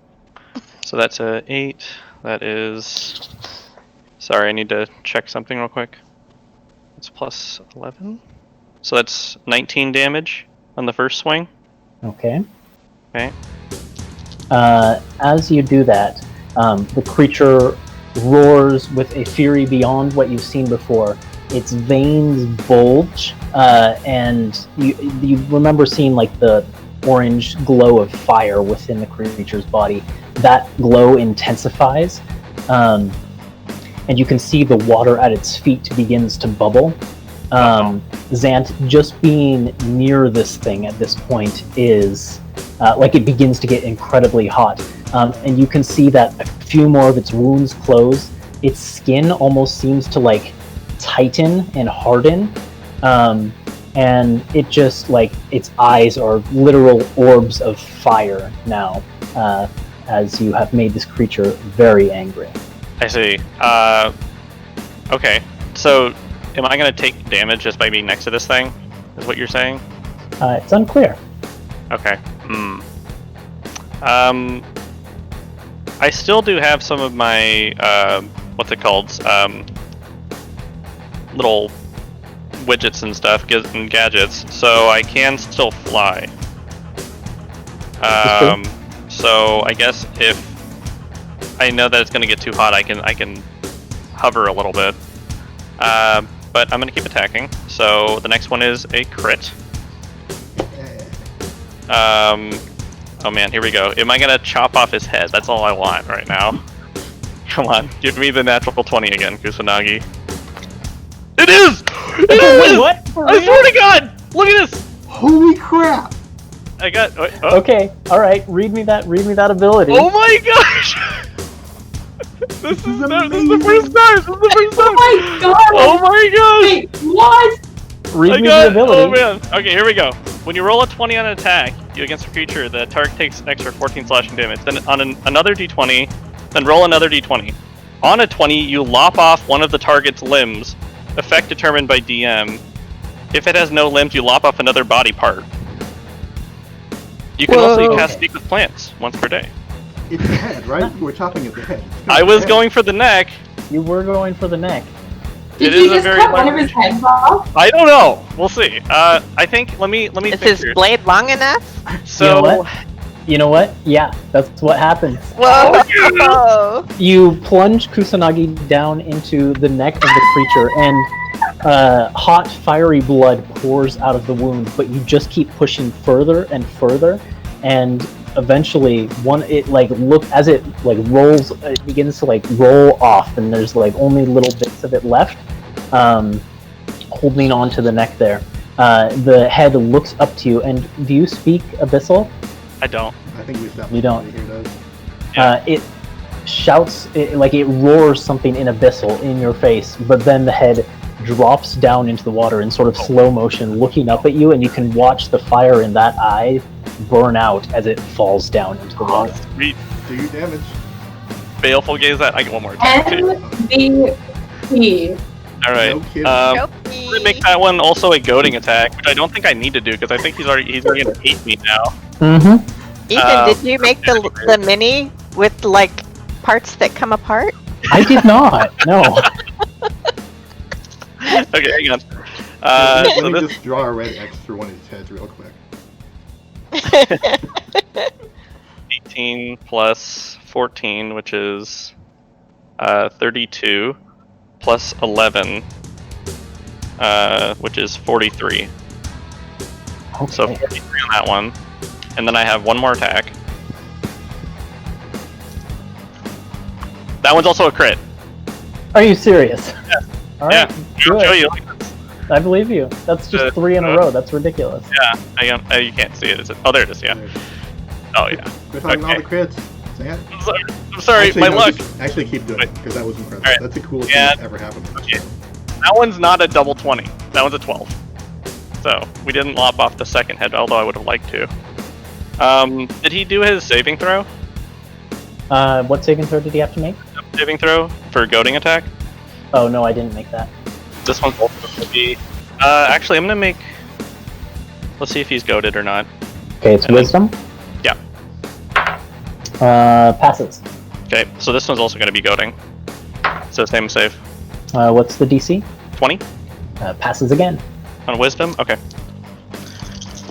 So that's a 8. That is. Sorry, I need to check something real quick. It's plus 11. So that's 19 damage on the first swing. Okay. Okay. As you do that, the creature roars with a fury beyond what you've seen before. Its veins bulge, and you remember seeing like the orange glow of fire within the creature's body. That glow intensifies, and you can see the water at its feet begins to bubble. Zant, just being near this thing at this point is like it begins to get incredibly hot. And you can see that a few more of its wounds close. Its skin almost seems to like tighten and harden. And it just like its eyes are literal orbs of fire now, as you have made this creature very angry. I see. Okay. So, am I going to take damage just by being next to this thing? Is what you're saying? It's unclear. Okay. I still do have some of my what's it called? Little widgets and stuff, and gadgets, so I can still fly. So I guess if I know that it's going to get too hot, I can hover a little bit. But I'm going to keep attacking. So the next one is a crit. Oh man, here we go. Am I going to chop off his head? That's all I want right now. Come on, give me the natural 20 again, Kusanagi. It is! It is! Wait, what? I swear to God! Look at this! Holy crap! I got. Okay, all right. Read me that ability. Oh my gosh! This is the first time. This is the first time. Oh my god! Oh my gosh! Wait, what? Read me the ability. Oh man. Okay, here we go. When you roll a 20 on an attack against a creature, the target takes extra 14 slashing damage. Then on another d20, then roll another d20. On a 20, you lop off one of the target's limbs. Effect determined by DM. If it has no limbs, you lop off another body part. You can also cast Speak with Plants once per day. It's the head, right? We're chopping at the head. I was going for the neck. You were going for the neck. Did It you is a just very cut one large- of his heads off? I don't know. We'll see. I think let me Is think his here. blade long enough? So You know what? Yeah, that's what happens. Whoa! You plunge Kusanagi down into the neck of the creature, and hot, fiery blood pours out of the wound. But you just keep pushing further and further, and eventually, it rolls. It begins to like roll off, and there's like only little bits of it left, holding on to the neck there. The head looks up to you, and do you speak Abyssal? I don't. I think we established You don't. Here does. It shouts, it roars something in Abyssal in your face, but then the head drops down into the water in sort of slow motion, looking up at you, and you can watch the fire in that eye burn out as it falls down into the water. Sweet. Do your damage. Baleful gaze that. I get one more attack. MVP. All right. No kidding. Nope. to make that one also a goading attack, which I don't think I need to do because I think he's already gonna hate me now. Mm-hmm. Ethan, did you make the mini with like parts that come apart? I did not. No. Okay, hang on. Let So me this, just draw a red X through one of these heads real quick. 18 plus 14, which is 32, plus 11, which is 43. Okay. So 43 on that one, and then I have one more attack. That one's also a crit. Are you serious? Yeah. All right. I'll good. show you. I believe you. That's just 3 in a row. That's ridiculous. Yeah, you can't see it. Is it? Oh, there it is. Yeah. Oh yeah. Quit talking all Okay. the crits. Say it. I'm sorry. Actually, my no, luck. Actually, keep doing it because that was incredible. Alright. That's the coolest Yeah. thing that's ever happened. Okay. That one's not a double 20. That one's a 12. So we didn't lop off the second head, although I would have liked to. Did he do his saving throw? What saving throw did he have to make? Saving throw for goading attack. Oh no, I didn't make that. This one's also going to be. Actually, I'm gonna make. Let's see if he's goaded or not. Okay, it's And then- wisdom. Yeah. Passes. Okay, so this one's also gonna be goading. So same save. What's the DC? 20 Passes again. on wisdom. Okay.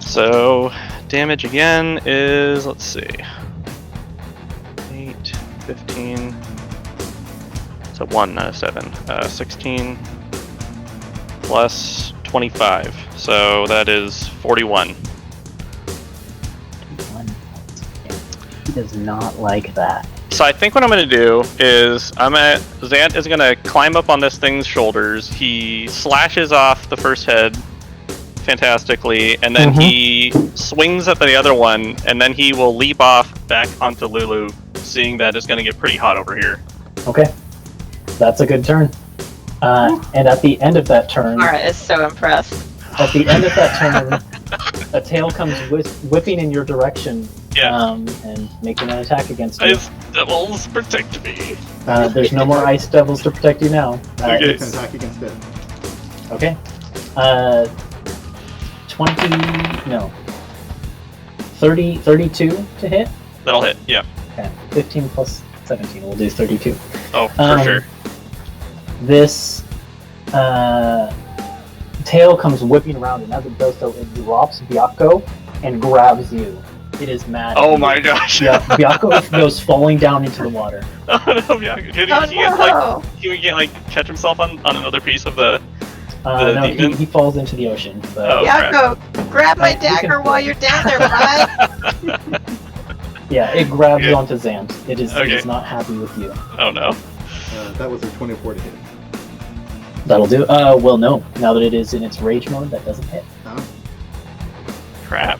So damage again is, let's see, 8, 15. So 1, not a 7. 16 plus 25. So that is 41. He does not like that. So I think what I'm going to do is Zant is going to climb up on this thing's shoulders. He slashes off the first head fantastically, and then he swings at the other one, and then he will leap off back onto Lulu, seeing that it's going to get pretty hot over here. Okay. That's a good turn. And at the end of that turn, Mara is so impressed. at the end of that turn, a tail comes whipping in your direction, Yeah. and making an attack against you. Ice devils protect me. There's no more ice devils to protect you now. Okay. It's an attack against it. Okay. 32 to hit. That'll hit. Yeah. Okay. 15 plus 17. We'll do 32. Oh, for sure. This tail comes whipping around, and as it does so, it drops Byakko and grabs you. It is mad. Oh my gosh. Yeah, Byakko goes falling down into the water. Oh no, yeah. He can't like catch himself on another piece of the No, demon? he falls into the ocean. But Oh. Yaako, grab my You can- dagger while you're down there, bud. yeah, it grabs Okay. onto Zant. It is Okay. not happy with you. Oh no. That was a 24 to hit. That'll do. Well, no. Now that it is in its rage mode, that doesn't hit. Crap.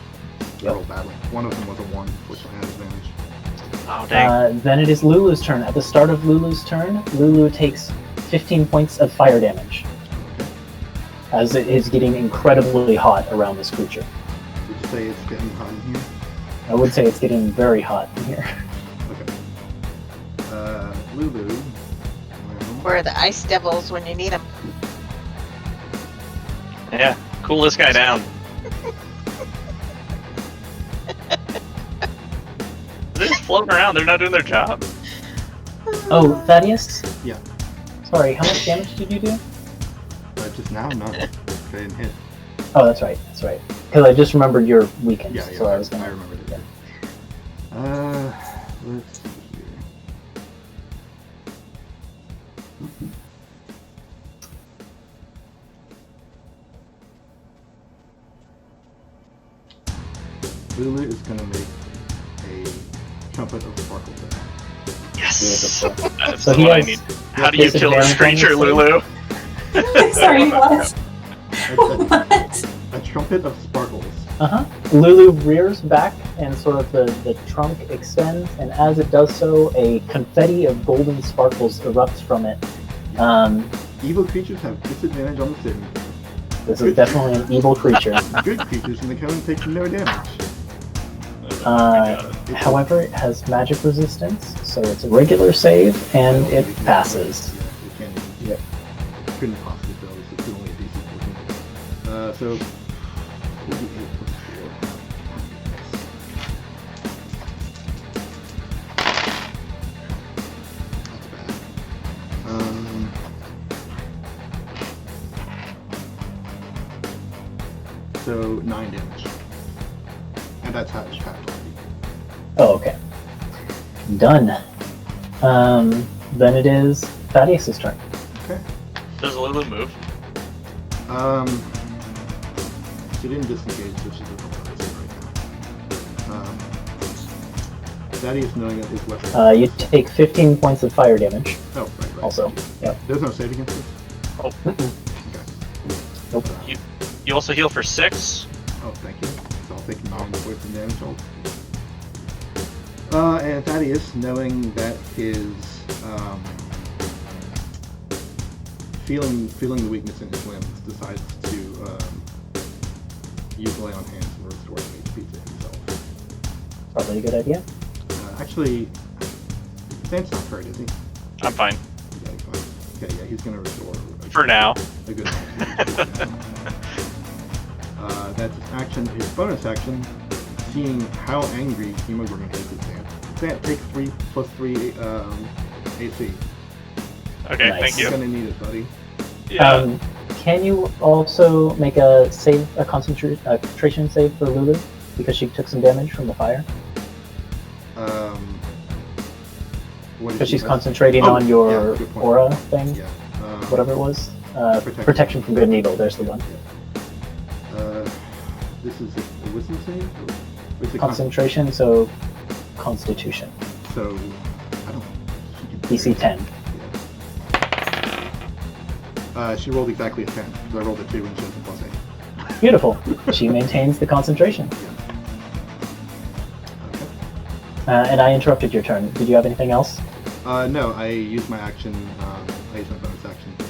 Roll badly. One of them was a 1, which I had advantage. Oh dang. Then it is Lulu's turn. At the start of Lulu's turn, Lulu takes 15 points of fire damage, as it is getting incredibly hot around this creature. Would you say it's getting hot in here? I would say it's getting very hot in here. Okay. Lulu. Well, Where are the ice devils when you need them? Yeah. Cool this guy down. They're just floating around. They're not doing their job. Oh, Thaddeus? Yeah. Sorry, how much damage did you do? just now, none. I didn't hit. Oh, that's right. That's right. Because I just remembered your weekend. Yeah, So I was gonna. I remembered it. Let's see here. Lulu is gonna make a trumpet of sparkles. Yes. That's So he what I has- need. How do you kill this disadvantage on creature, your Lulu? Sorry, what? What? A trumpet of sparkles. Lulu rears back, and sort of the trunk extends, and as it does so, a confetti of golden sparkles erupts from it. Evil creatures have disadvantage on the saving throw. This is definitely an evil creature. Good creatures in the coven take no damage. However, it has magic resistance, so it's a regular save, and it passes. Yeah, it can't even. Yeah. Couldn't possibly fail this. It's only a DC 14. So. So 9 damage. And that's half already. Oh, okay. Done. Then it is Thaddeus' turn. Okay. Does Lulu move? She didn't disengage, so she doesn't know this right now. Thaddeus, knowing that his weapon. You take 15 points of fire damage. Oh, right. Also, yep. There's no save against this? Oh. Okay. Nope. You also heal for 6? Oh, thank you. So I'll take 9 poison damage. And Thaddeus, knowing that his feeling the weakness in his limbs, decides to use lay on hands and restore some HP to himself. Probably a good idea. Actually, Sam's not hurt, is he? I'm fine. Yeah, he's fine. Okay, yeah, he's gonna restore. For now. A good amount. That's his action. His bonus action, seeing how angry Hemoglobin is at Sam, take 3 plus 3 AC. Okay, Nice. thank You're you. gonna need it, buddy. Yeah. Can you also make a concentration save for Lulu because she took some damage from the fire? Because she's concentrating on your aura thing, Yeah. whatever it was. Protection from good and evil. There's the one. This is a wisdom save? Or is it Concentration, so Constitution. So, I don't. DC 10. She rolled exactly a 10, because I rolled a 2 and she has a plus 8. Beautiful. She maintains the concentration. Okay. And I interrupted your turn. Did you have anything else? No, I used my action, I used my bonus action to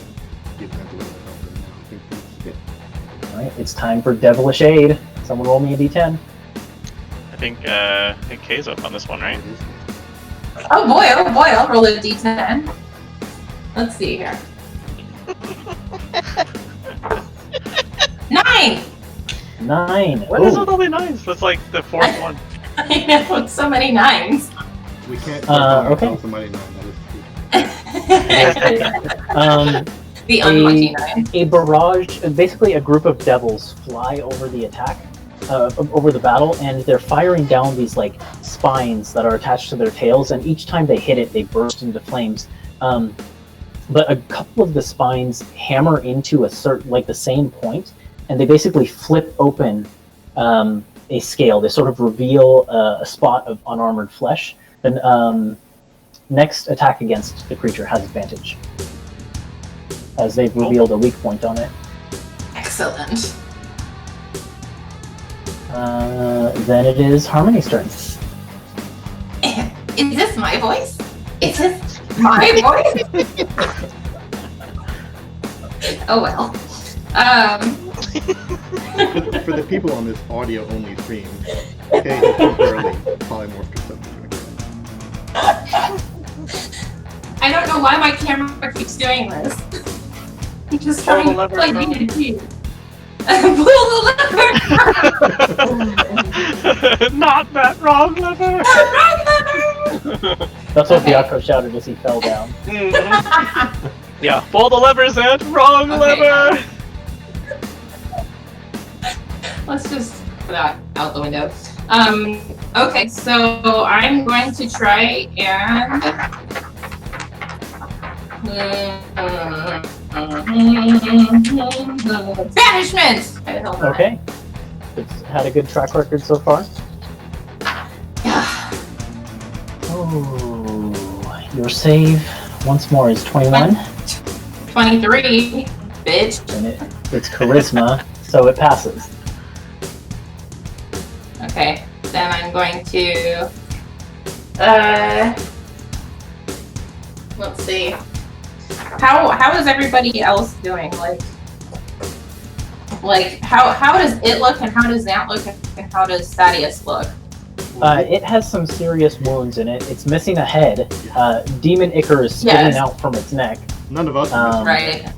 give them a little bit of help, and now I think that's it. Alright, it's time for Devilish Aid. Someone roll me a d10. I think Kay's up on this one, right? It is. Oh boy, I'll roll a d10. Let's see here. 9! 9. What is with all the 9s? That's like the 4th one. I know, it's so many 9s. We can't okay. somebody 9, that The unlucky 9. A barrage, basically a group of devils fly over the attack, over the battle, and they're firing down these like spines that are attached to their tails, and each time they hit it, they burst into flames. But a couple of the spines hammer into a certain, like the same point, and they basically flip open a scale. They sort of reveal a spot of unarmored flesh. Then next attack against the creature has advantage, as they've revealed a weak point on it. Excellent. Then it is Harmony's turn. Is this my voice? Is this my voice? Oh well. For the people on this audio-only stream, okay, he temporarily polymorphed herself into a cat. I don't know why my camera keeps doing this. I'm just trying to play D&D. Pull the lever! Not that wrong lever! Wrong lever! That's what Bianco shouted as he fell down. Yeah, pull the levers and wrong lever! Let's just put that out the window. Okay, so I'm going to try and banishment! Okay. It's had a good track record so far. Oh, your save once more is 21. 23, bitch. And it's charisma, so it passes. Okay, then I'm going to let's see. How is everybody else doing? Like how does it look, and how does Zant look, and how does Thaddeus look? It has some serious wounds in it. It's missing a head. Demon Ichor is spitting out from its neck. None of us are Right.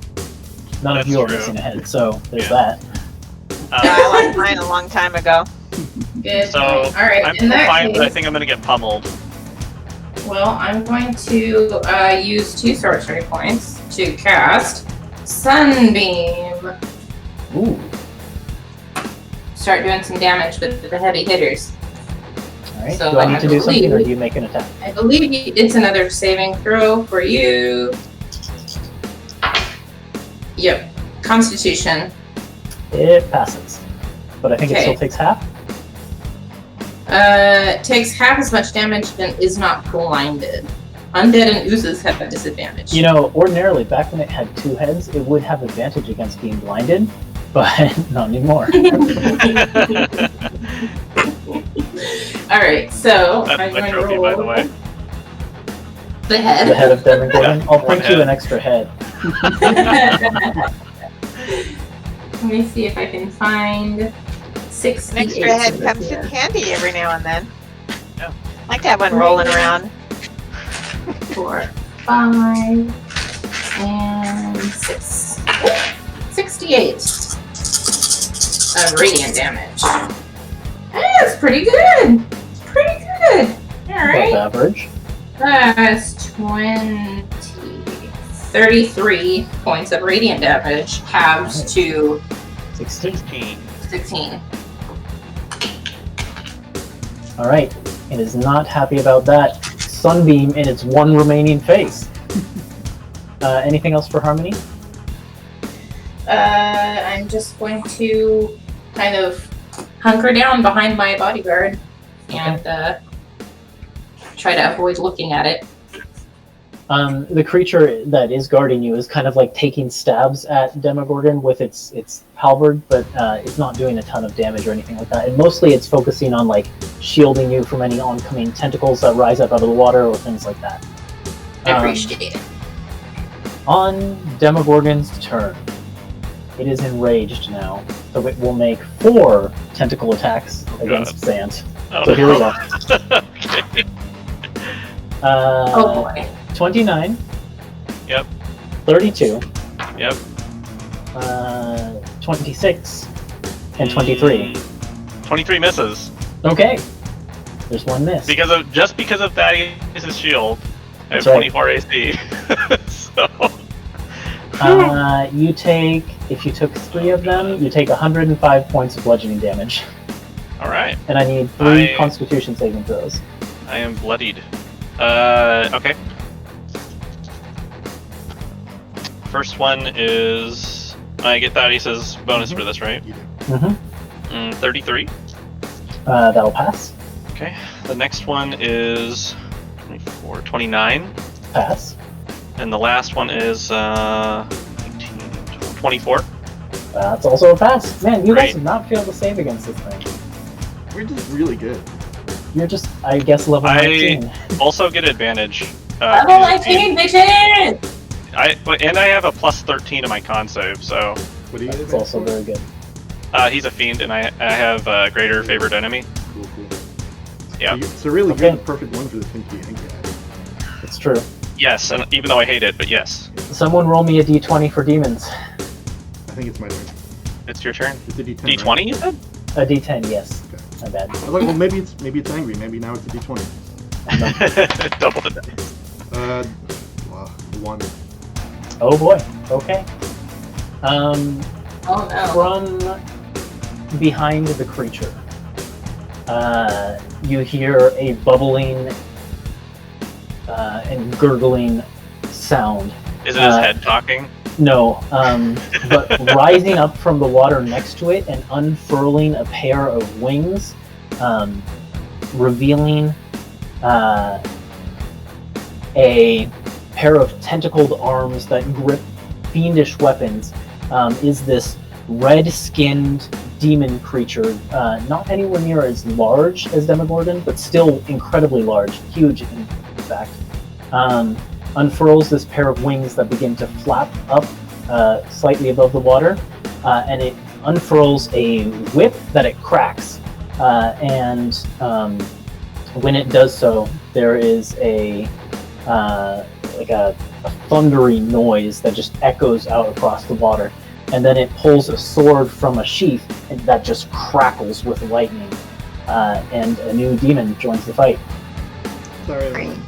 None of That's you are true. missing a head, so there's that. I lost mine a long time ago. Good. So All right. I'm In that fine, case, but I think I'm gonna get pummeled. well, I'm going to use 2 sorcery points to cast Sunbeam. Ooh. Start doing some damage with the heavy hitters. All right. So do I need to do something, or believe- do you make an attack? I believe it's another saving throw for you. Yep. Constitution. It passes, but I think it Okay. still takes half. Takes half as much damage and is not blinded. Undead and oozes have a disadvantage. You know, ordinarily, back when it had 2 heads, it would have advantage against being blinded, but not anymore. Alright, so That's I'm my going to trophy, roll by the way. the head. The head of Demogorgon. Yeah, I'll one print you head. an extra head. Let me see if I can find 68. An extra head comes in handy every now and then. I like to have one rolling around. 4, 5, and 6. 68 of radiant damage. That's pretty good. Pretty good. All Above right. average. That's 33 points of radiant damage, halved to 16. 16. All right. It is not happy about that. Sunbeam in its one remaining face. Anything else for Harmony? I'm just going to kind of hunker down behind my bodyguard and try to avoid looking at it. The creature that is guarding you is kind of like taking stabs at Demogorgon with its halberd, but it's not doing a ton of damage or anything like that. And mostly it's focusing on like shielding you from any oncoming tentacles that rise up out of the water or things like that. I appreciate it. On Demogorgon's turn, it is enraged now, so it will make 4 tentacle attacks against Zant. Oh, So here we go. Okay. Oh boy. 29. Yep. 32. Yep. 26. And 23. 23 misses. Okay. There's one miss. Because of Thaddeus' shield, I have That's right. 24 AC. So You take, if you took 3 of them, you take 105 points of bludgeoning damage. alright. And I need 3 I- Constitution saving throws. I am bloodied. Okay. First one is I get Thaddeus' bonus for this, right? You do. Mm-hmm. 33. That'll pass. Okay. The next one is 24, 29. Pass. And the last one is 18, 24. That's also a pass. Man, you guys Great. have not failed to save against this thing. We're just really good. You're just, I guess, level I- 19. Also get advantage. Level 19, bitches! And I have a plus 13 to my con save, so What do you That's get? also very good. he's a fiend, and I have a greater favored enemy. Cool, cool. Yeah. So really, Okay. you're the perfect one for the thing to be angry at. It's true. Yes, and even though I hate it, but yes, Someone roll me a d20 for demons. I think it's my turn. it's your turn. It's a D10. right? D20, you said? A d10, yes. Okay. My bad. I was like, well, maybe it's angry. Maybe now it's a D20. Double the dice. Well, 1. Oh boy. Okay. Oh no. From behind the creature, you hear a bubbling and gurgling sound. Is it his head talking? No, but rising up from the water next to it and unfurling a pair of wings, revealing a pair of tentacled arms that grip fiendish weapons, is this red-skinned demon creature, not anywhere near as large as Demogorgon, but still incredibly large, huge in fact. Unfurls this pair of wings that begin to flap up slightly above the water, and it unfurls a whip that it cracks. And when it does so, there is a thundery noise that just echoes out across the water. and then it pulls a sword from a sheath and that just crackles with lightning, and a new demon joins the fight. Sorry, everyone.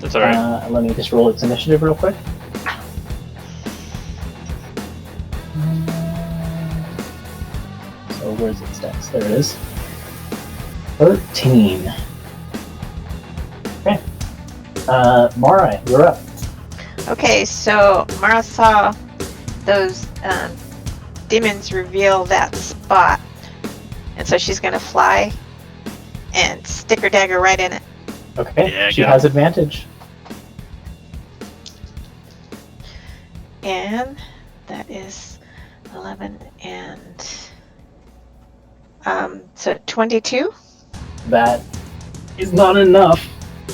That's alright. Let me just roll its initiative real quick. So where's its stats? There it is. 13. Okay. Mara, you're up. Okay, so Mara saw those demons reveal that spot, and so she's gonna fly and stick her dagger right in it. Okay, Yeah, she go. has advantage. And that is 11 and so 22. That is not enough.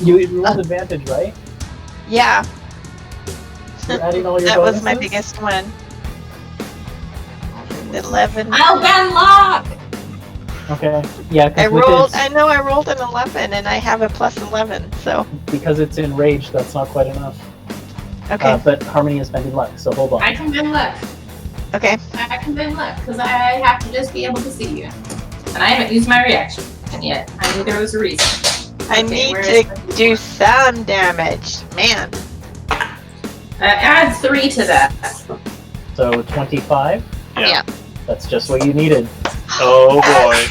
You rolled advantage, right? Yeah, You're adding all your that was my bonuses? biggest one. 11. I'll Ben lock! Okay. Yeah, I because I rolled an 11 and I have a plus 11, so. because it's enraged, that's not quite enough. Okay, But Harmony is spending luck, so hold on. I can Ben luck. okay. I can Ben luck, because I have to just be able to see you. And I haven't used my reaction yet. I knew there was a reason. I Okay, need where to is my- do some damage. Man. Add 3 to that. So 25. Yeah. That's just what you needed. Oh boy.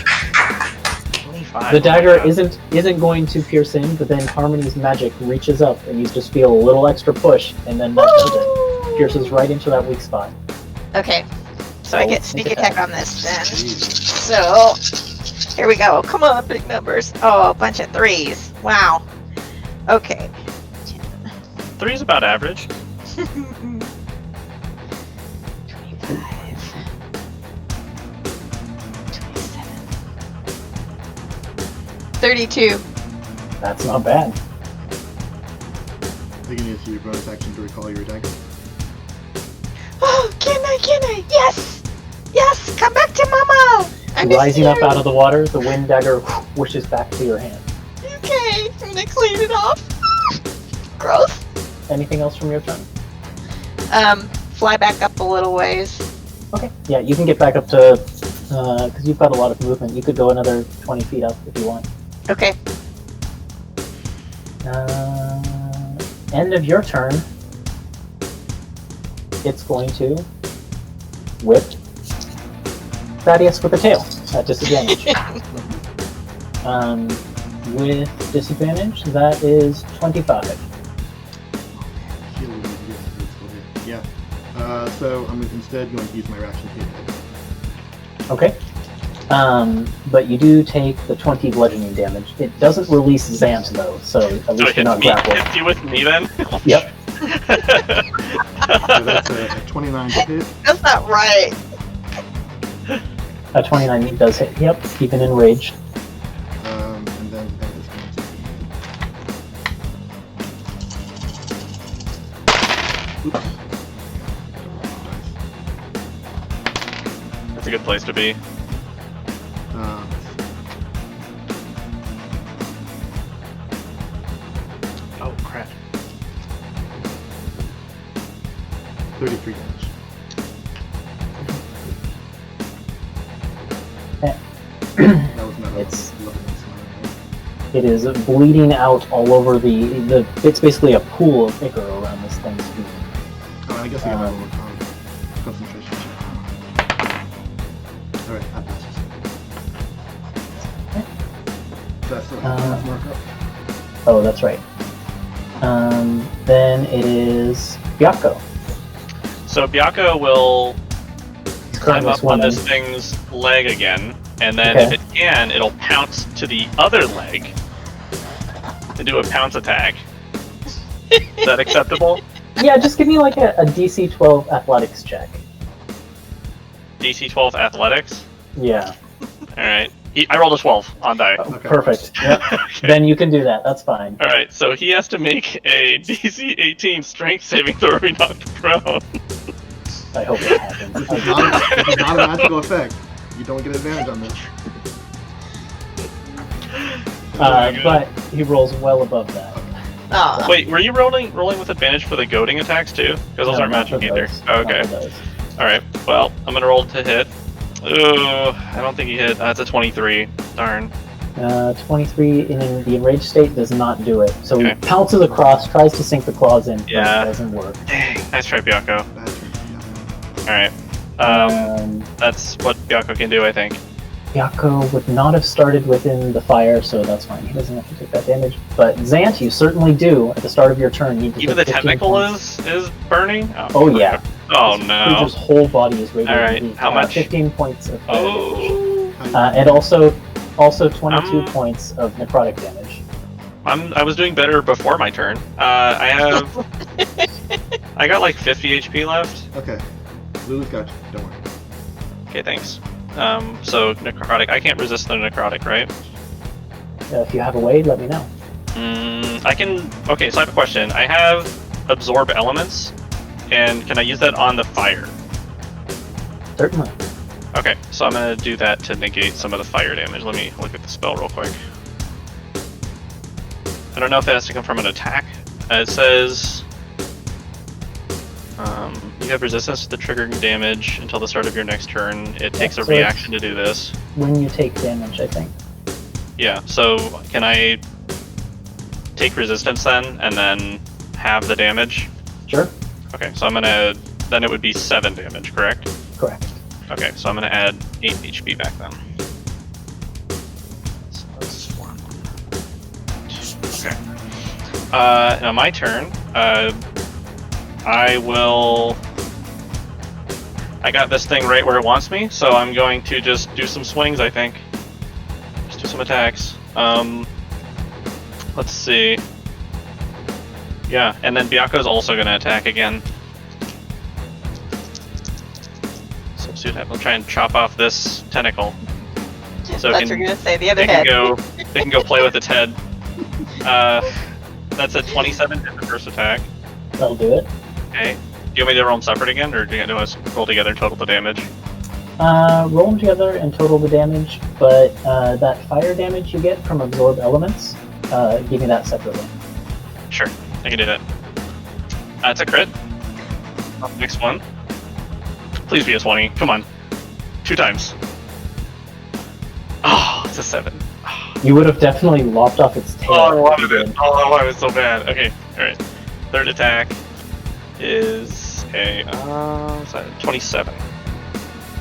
25. The dagger isn't going to pierce in, but then Harmony's magic reaches up, and you just feel a little extra push, and then that does it. Pierces right into that weak spot. Okay. So I Roll get sneak sneak attack. attack on this then. Jeez. So, here we go. Come on, big numbers. Oh, a bunch of 3s. Wow. Okay. 3 is about average. 25. 27. 32. That's not bad. You can use your bonus action to recall your dagger. Oh, can I? Yes! Yes! Come back to Mama! I miss Rising up you. out of the water, the wind dagger whooshes back to your hand. Okay, I'm gonna clean it off. Gross. Anything else from your turn? Fly back up a little ways. Okay. Yeah, you can get back up to, because you've got a lot of movement. You could go another 20 feet up if you want. Okay. End of your turn. It's going to whip Thaddeus with a tail at disadvantage. With disadvantage, that is 25. Yeah. So I'm instead going to use my reaction to hit. Okay. But you do take the 20 bludgeoning damage. It doesn't release Zant though, so at So least it you're not hits me, grappled. hits you with me then? Yep. So that's a 29 to hit. That's not right. A 29 does hit. Yep, even enraged. And then that is going to be... Oops. That's a good place to be. Oh crap. 33 damage. That was not It's- a lovely smile. It is bleeding out all over the. It's basically a pool of ichor around this thing's feet. Oh, I guess I got a little concentration check. Alright, that passes. So that's still has mark up. Oh, that's right. Then it is Byakko. So Byakko will He's climb currently up on swimming. this thing's leg again, and then Okay. if it can, it'll pounce to the other leg and do a pounce attack. Is that acceptable? Yeah, just give me like a DC 12 athletics check. DC 12 athletics? Yeah. Alright. I rolled a 12 on die. Oh, Okay. perfect. Yep. Okay. Then you can do that. That's fine. Alright, so he has to make a DC 18 strength saving throw or be knocked prone. I hope it happens. This is not a magical effect. You don't get advantage on this. But he rolls well above that. Oh. Wait, were you rolling with advantage for the goading attacks too? Because those No, aren't not for magic either. those. Okay. Not for those. Alright, well, I'm gonna roll to hit. Ooh, I don't think he hit. That's a 23. Darn. 23 in the enraged state does not do it. So Okay. he pounces across, tries to sink the claws in, but Yeah. it doesn't work. Dang, nice try, Byakko. Bad turn, Alright. That's what Byakko can do, I think. Byakko would not have started within the fire, so that's fine. He doesn't have to take that damage. But Zant, you certainly do. At the start of your turn, you need to Even take the 15 tentacle points. is burning? Oh yeah. Oh This no. creature's whole body is radiant. Alright, heat. how much? 15 points of fire damage. Oh. And also 22 points of necrotic damage. I was doing better before my turn. I got like 50 HP left. Okay. Lulu's got you. Don't worry. Okay, thanks. So necrotic. I can't resist the necrotic, right? If you have a way, let me know. I can. Okay, so I have a question. I have absorb elements, and can I use that on the fire? Certainly. Okay, so I'm gonna do that to negate some of the fire damage. Let me look at the spell real quick. I don't know if it has to come from an attack. It says you have resistance to the triggering damage until the start of your next turn. It takes a so reaction to do this. When you take damage, I think. Yeah, so can I take resistance then, and then have the damage? Sure. Okay, so I'm gonna... Then it would be 7 damage, correct? Correct. Okay, so I'm gonna add 8 HP back then. So that's 1, 2, okay. Now my turn. I will... I got this thing right where it wants me, so I'm going to just do some swings, I think. Just do some attacks. Let's see. Yeah, and then Byakko's also gonna attack again. So see what happens. I'll try and chop off this tentacle. So Thought you were gonna say the other they head. can go play with its head. That's a 27 hit the first attack. That'll do it. Okay. Do you want me to roll them separate again, or do you want us to roll together and total the damage? Roll them together and total the damage, but that fire damage you get from absorb elements, give me that separately. Sure, I can do that. That's a crit. Next one. Please be a 20. Come on. 2 times. Oh, it's a 7. You would have definitely lopped off its tail. Oh, I if you wanted it. did. Oh, I wanted it so bad. Okay, alright. Third attack is a 27.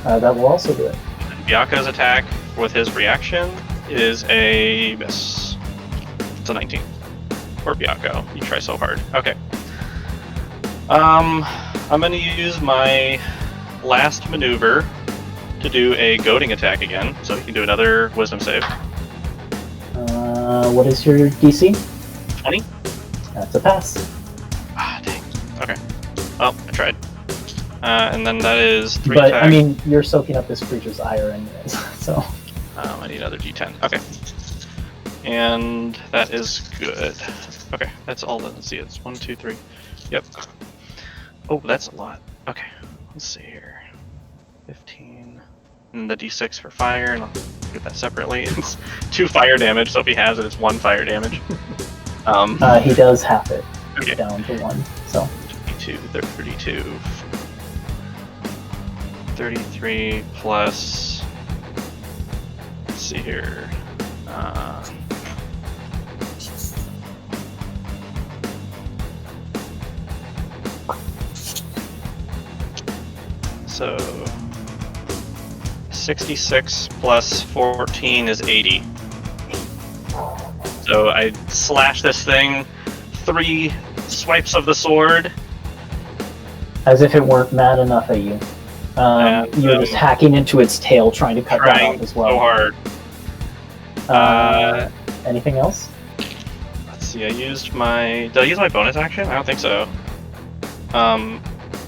That will also do it. And Byakko's attack with his reaction is a miss. It's a 19. Or Byakko. You try so hard. Okay. I'm gonna use my last maneuver to do a goading attack again, so he can do another wisdom save. What is your DC? 20? That's a pass. Ah, dang. Okay. Oh, I tried. And then that is 3 But, attacks. I mean, you're soaking up this creature's ire anyways, so... I need another d10. Okay. And that is good. Okay, that's all. Let's see, it's 1, 2, 3. Yep. Oh, that's a lot. Okay, let's see here. 15. And the d6 for fire, and I'll get that separately. It's 2 fire damage, so if he has it, it's 1 fire damage. he does half it. Okay. Down to 1, so... 22, 32. 33 plus... Let's see here. So 66 plus 14 is 80. So I slash this thing, 3 swipes of the sword. As if it weren't mad enough at you. You're just hacking into its tail, trying to cut that Trying off as well. so hard. Anything else? Let's see, did I use my bonus action? I don't think so.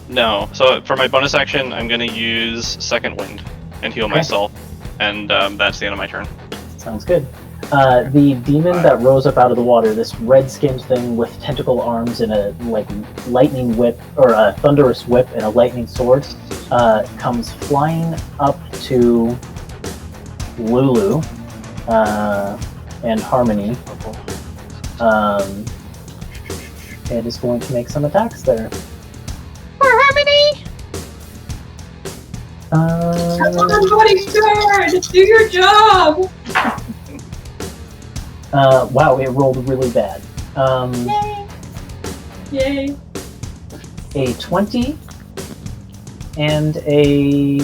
No. So for my bonus action, I'm gonna use Second Wind and heal myself, and that's the end of my turn. Sounds good. The demon that rose up out of the water, this red-skinned thing with tentacle arms and a lightning whip, or a thunderous whip and a lightning sword, comes flying up to Lulu and Harmony. it is going to make some attacks there. For Harmony! Come on, bodyguard! Do your job! Wow, it rolled really bad. Yay! A 20 and a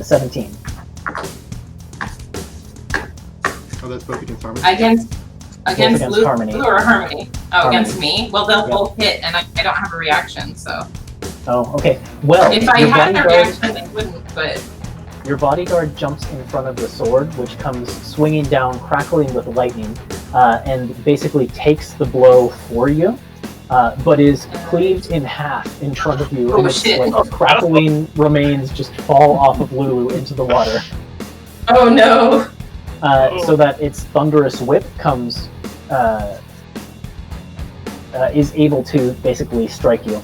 17. Oh, that's both against Harmony? Against Luke Harmony. or Harmony? Oh, Harmony. against me? Well, they'll Yep. both hit, and I don't have a reaction, so... Oh, okay. Well, If I your had a bodyguard, reaction, they wouldn't, but... your bodyguard jumps in front of the sword, which comes swinging down, crackling with lightning, and basically takes the blow for you, but is cleaved in half in front of you, Oh, and its shit. like, crackling remains just fall off of Lulu into the water. Oh no! So that its thunderous whip comes, is able to basically strike you.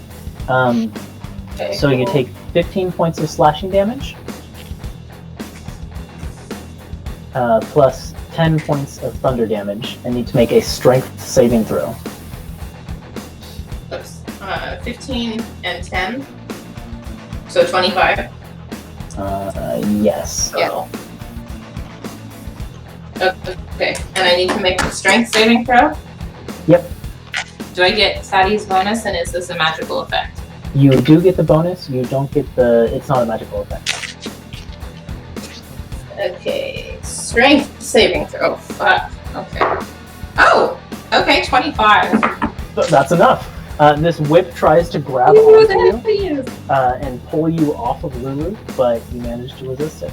Okay, So you cool. take 15 points of slashing damage, plus 10 points of thunder damage, and need to make a strength saving throw. Oops. 15 and 10. So 25. Yes. Total. Okay, and I need to make a strength saving throw? Yep. Do I get Sadie's bonus, and is this a magical effect? You do get the bonus, you don't get the... It's not a magical effect. Okay, strength saving throw. Fuck. Okay. Oh! Okay, 25. But that's enough. This whip tries to grab Ooh, onto you that is. and pull you off of Lulu, but you manage to resist it.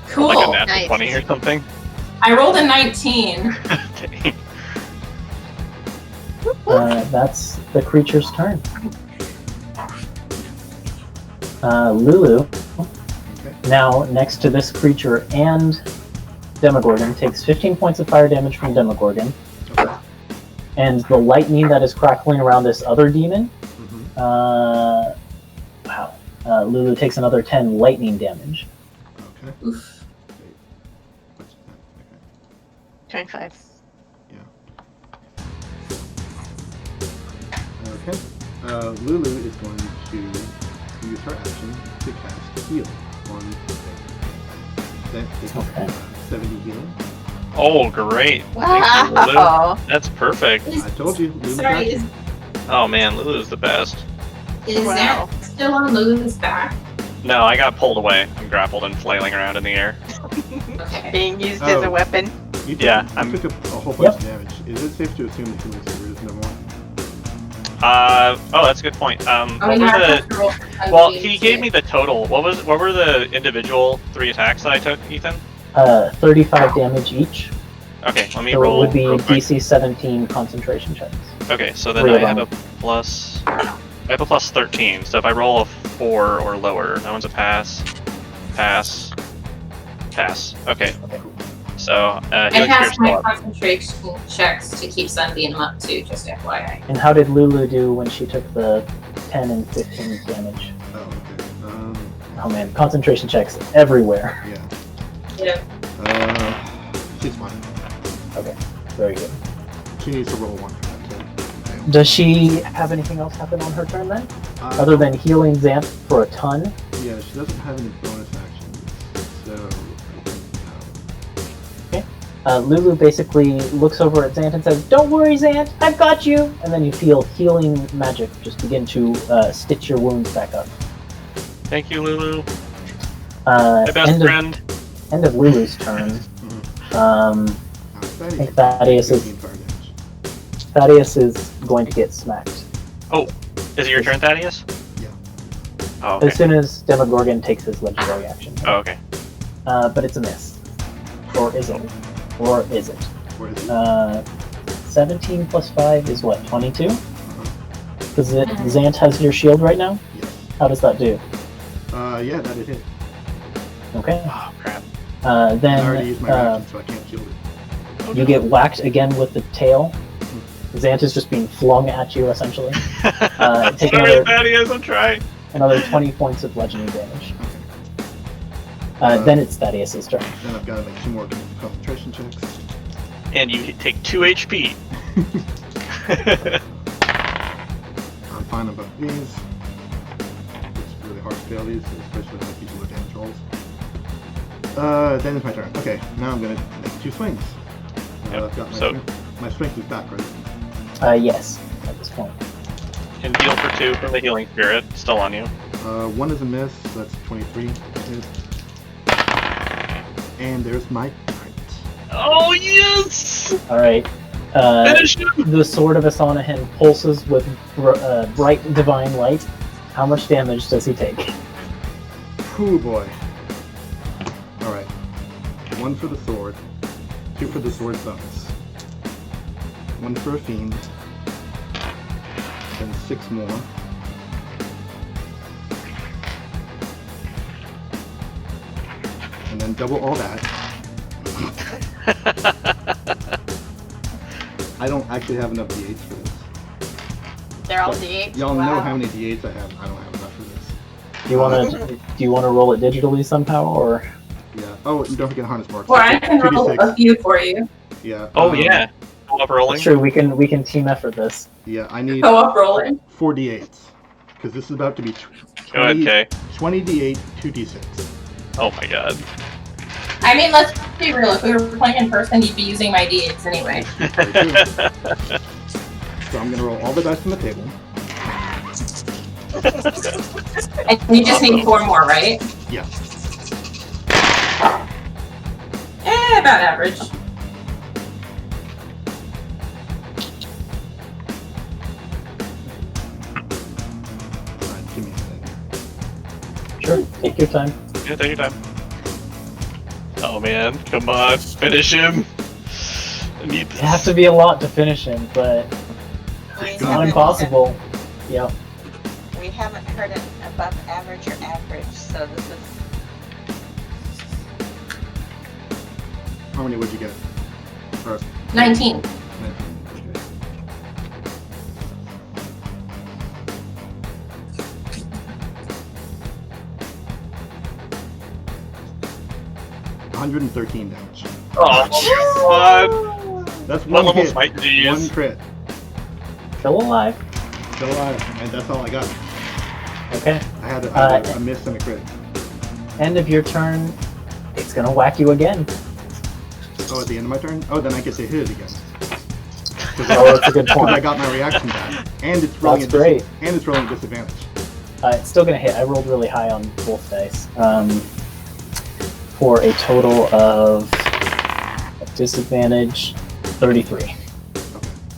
Cool. Like a natural Nice. 20 or something. I rolled a 19. Okay. That's the creature's turn. Lulu, Okay. now next to this creature and Demogorgon, takes 15 points of fire damage from Demogorgon, Okay. and the lightning that is crackling around this other demon, Mm-hmm. wow. Lulu takes another 10 lightning damage. Okay. Oof. Wait. What's that? 25. Okay. Lulu is going to use her action to cast Heal on that is Okay. 70 healing. Oh, great. Thank you, Lulu. Wow. That's perfect. Is, I told you. Lulu sorry, got is, you. Oh man, Lulu's the best. Wow. Zant still on Lulu's back? No, I got pulled away. I'm grappled and flailing around in the air. Okay. Being used as Oh. a weapon. You took, Yeah, you I'm- took a whole bunch of damage. Is it safe to assume that he was a number one? Oh, that's a good point. Oh, What yeah, I were have the? to roll Well, ugly he gave shit. me the total. What were the individual 3 attacks that I took, Ethan? 35 damage each, Okay, let me so it roll. would be real quick. DC 17 concentration checks. Okay, so then Three I of have a them. plus. I have a plus 13. So if I roll a 4 or lower, that one's a pass. Pass. Pass. Okay. So I healing passed spirit's my still up. concentration checks to keep Sunbeam up too, just FYI. And how did Lulu do when she took the 10 and 15 damage? Oh, okay. Oh man, concentration checks everywhere. Yeah. Yeah. She's fine. Okay, very good. She needs to roll 1 for that to fail. Does she have anything else happen on her turn then? Other Uh, than healing Xanth for a ton? Yeah, she doesn't have any bonus actions, so I think Lulu basically looks over at Xanth and says, "Don't worry, Xanth, I've got you!" And then you feel healing magic just begin to stitch your wounds back up. Thank you, Lulu. My best friend. End of Lulu's turn. I think Thaddeus is- Thaddeus is going to get smacked. Is it your turn, Thaddeus? Yeah. Oh, okay. As soon as Demogorgon takes his legendary action. Oh, okay. But it's a miss. Or is it? Or is it? Where is it? 17 plus 5 is what, 22? Uh-huh. Because Xanth has your shield right now? Yes. How does that do? Yeah, that is it. Okay. Oh, crap. I already Then used my reaction, so I can't shield it. Oh, you no. get whacked again with the tail. Xanth is just being flung at you, essentially. Take Sorry, another- Thaddeus, I'm trying. Another 20 points of bludgeoning damage. Okay. Then it's Thaddeus' turn. Then I've got to make 2 more concentration checks. And you take 2 HP. I'm fine about these. It's really hard to fail these, especially when these low damage rolls. Then it's my turn. Okay, now I'm gonna make 2 swings. I've got my strength is back, right? Yes, at this point. And heal for 2 from the healing spirit, still on you. 1 is a miss, so that's 23. And there's my crit. Oh yes! Alright. Finish him! The sword of Asanahin pulses with bright divine light. How much damage does he take? Ooh boy. Alright. 1 for the sword. 2 for the sword bonus. 1 for a fiend. Then 6 more. And then double all that. I don't actually have enough d8s for this. They're all But D8s. Y'all Wow. know how many d8s I have. I don't have enough for this. Do you wanna roll it digitally somehow, or? Yeah. Oh, and don't forget harness marks. Or I can roll 2d6. a few for you. Yeah. Oh yeah. Go up rolling. That's true. We can team effort this. Yeah, I need Go up rolling. 4 d8s. Because this is about to be Go ahead, Kay. 20 d8, 2 d6. Oh my god. I mean, let's be real. If we were playing in person, you'd be using my d8s anyway. Very true. So I'm going to roll all the dice from the table. And you just need 4 more, right? Yeah. About average. Alright, give me a second. Sure, take your time. Yeah, take your time. Oh man, come on, finish him. I need this. It has to be a lot to finish him, but We it's not haven't- impossible. Yep. We haven't heard it above average or average, so this is. How many would you get? First. 19. 19. Okay. $113 damage. Oh my god. That's What one level hit, smite did you one use? crit. Still alive. Still alive, and that's all I got. Okay. I had a miss and a crit. End of your turn. It's gonna whack you again. Oh, at the end of my turn? Oh, then I get to hit it again. Oh, that's a good Because I point. got my reaction back, and it's rolling That's great. and it's rolling disadvantage. It's still gonna hit. I rolled really high on both dice. For a total of disadvantage 33. Okay,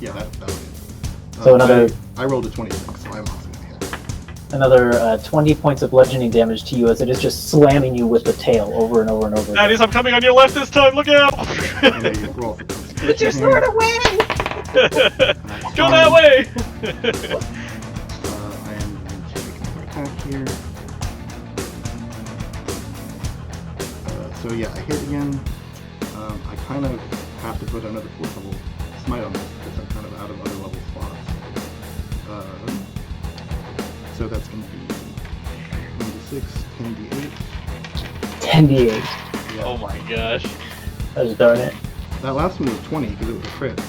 yeah, that was it. So another I rolled a 26, so I'm also gonna hit. another 20 points of bludgeoning damage to you as it is just slamming you with the tail over and over and over. Daddies, I'm coming on your left this time, look out! And then you roll for Put your sword away! Go that way! I am going to make another attack here. So yeah, I hit again. I kind of have to put another 4th level smite on this because I'm kind of out of other level slots. So that's going to be 1d6, 10d8. 10d8. Yeah. Oh my gosh. Gosh darn it. That last one was 20 because it was a crit.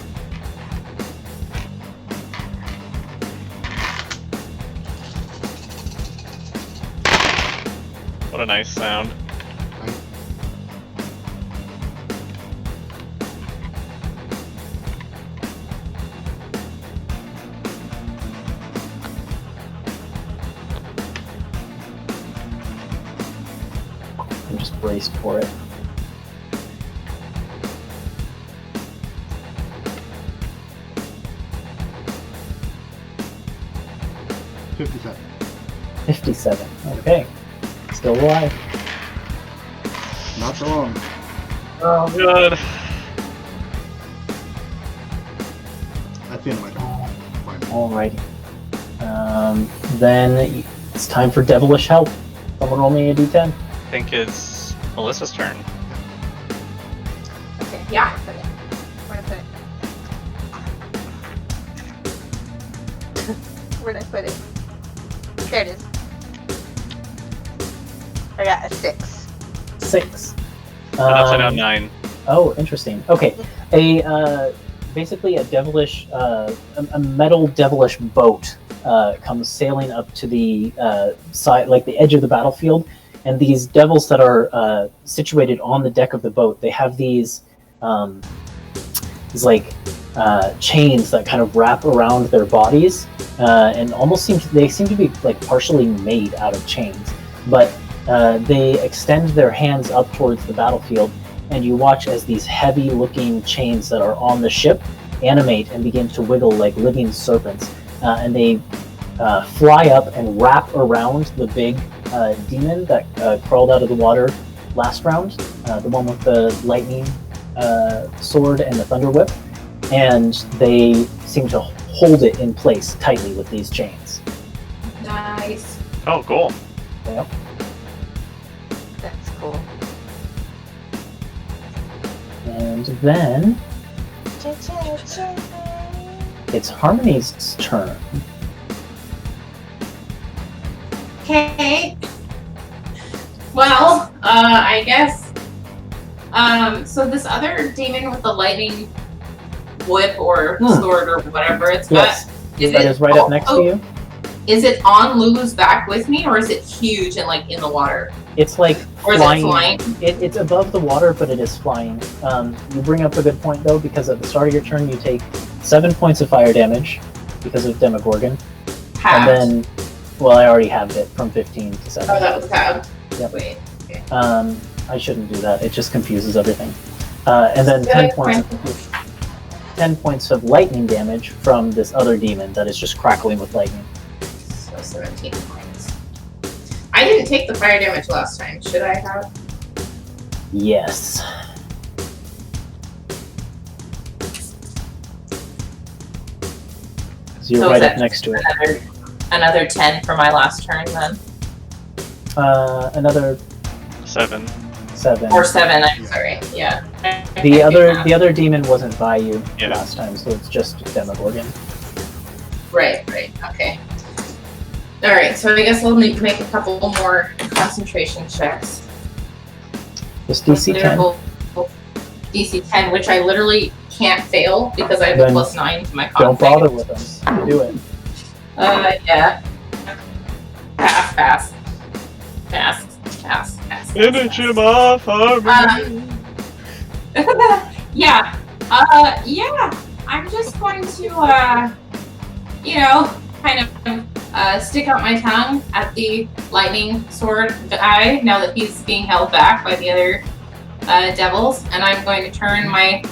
What a nice sound. I'm just braced for it. $57. 57. Okay. Still alive. Not for long. Oh god. That's the end of my turn. Finally. Alrighty. Then it's time for devilish help. Someone roll me a d10. I think it's Melissa's turn. Okay, Yeah. where'd I put it? Where'd I put it? There it is. I got a 6. 6. Upside down 9. Oh, interesting. Okay. A basically a devilish, a metal devilish boat comes sailing up to the side, like the edge of the battlefield, and these devils that are situated on the deck of the boat, they have these like chains that kind of wrap around their bodies, and almost seem to be like partially made out of chains, but they extend their hands up towards the battlefield, and you watch as these heavy-looking chains that are on the ship animate and begin to wiggle like living serpents, and they fly up and wrap around the big demon that crawled out of the water last round, the one with the lightning sword and the thunder whip, and they seem to hold it in place tightly with these chains. Nice. Oh, cool. Yep. That's cool. And then it's Harmony's turn. Okay. Well, I guess. So this other demon with the lightning whip or sword or whatever it's Yes, got. that is right up next to you. Is it on Lulu's back with me, or is it huge and like in the water? It's like Or is it flying? It's above the water, but it is flying. You bring up a good point though, because at the start of your turn you take 7 points of fire damage because of Demogorgon, Halved. and then, well, I already halved it from 15 to 7. Oh, that was halved. Yep. Wait. Okay. I shouldn't do that. It just confuses everything. And then 10 points of lightning damage from this other demon that is just crackling with lightning. So 17 points. I didn't take the fire damage last time. Should I have? Yes. So you're So right is up next to it. Another 10 for my last turn then. Another 7. 7. Or 7, I'm sorry. Yeah. The other demon wasn't by you Yeah. last time, so it's just Demogorgon. Right, okay. Alright, so I guess we'll need to make a couple more concentration checks. Just DC 10. DC 10, which I literally can't fail because I have a Then +9 to my con. Don't bother with them. You do it. Yeah. Pass. Finish him off, Harmony! Yeah. I'm just going to, kind of stick out my tongue at the lightning sword guy now that he's being held back by the other devils, and I'm going to turn my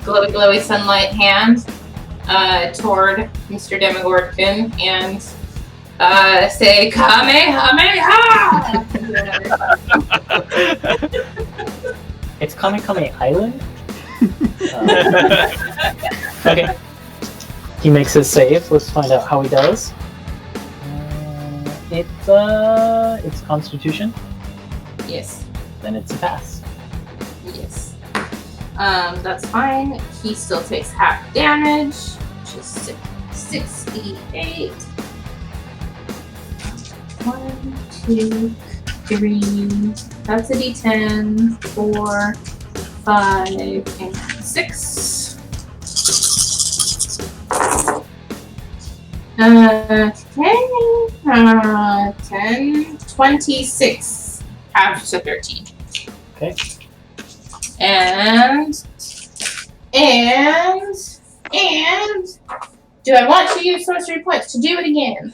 glowy sunlight hand toward Mr. Demogorgon and say Kamehameha! It's Kame Island? Okay. He makes his save. Let's find out how he does. It's Constitution. Yes. Then it's a pass. Yes. That's fine. He still takes half damage, which is 68. 1, 2, 3. That's a D10. 4, 5, and 6. 10, 26. Half to 13. Okay. And do I want to use sorcery points to do it again?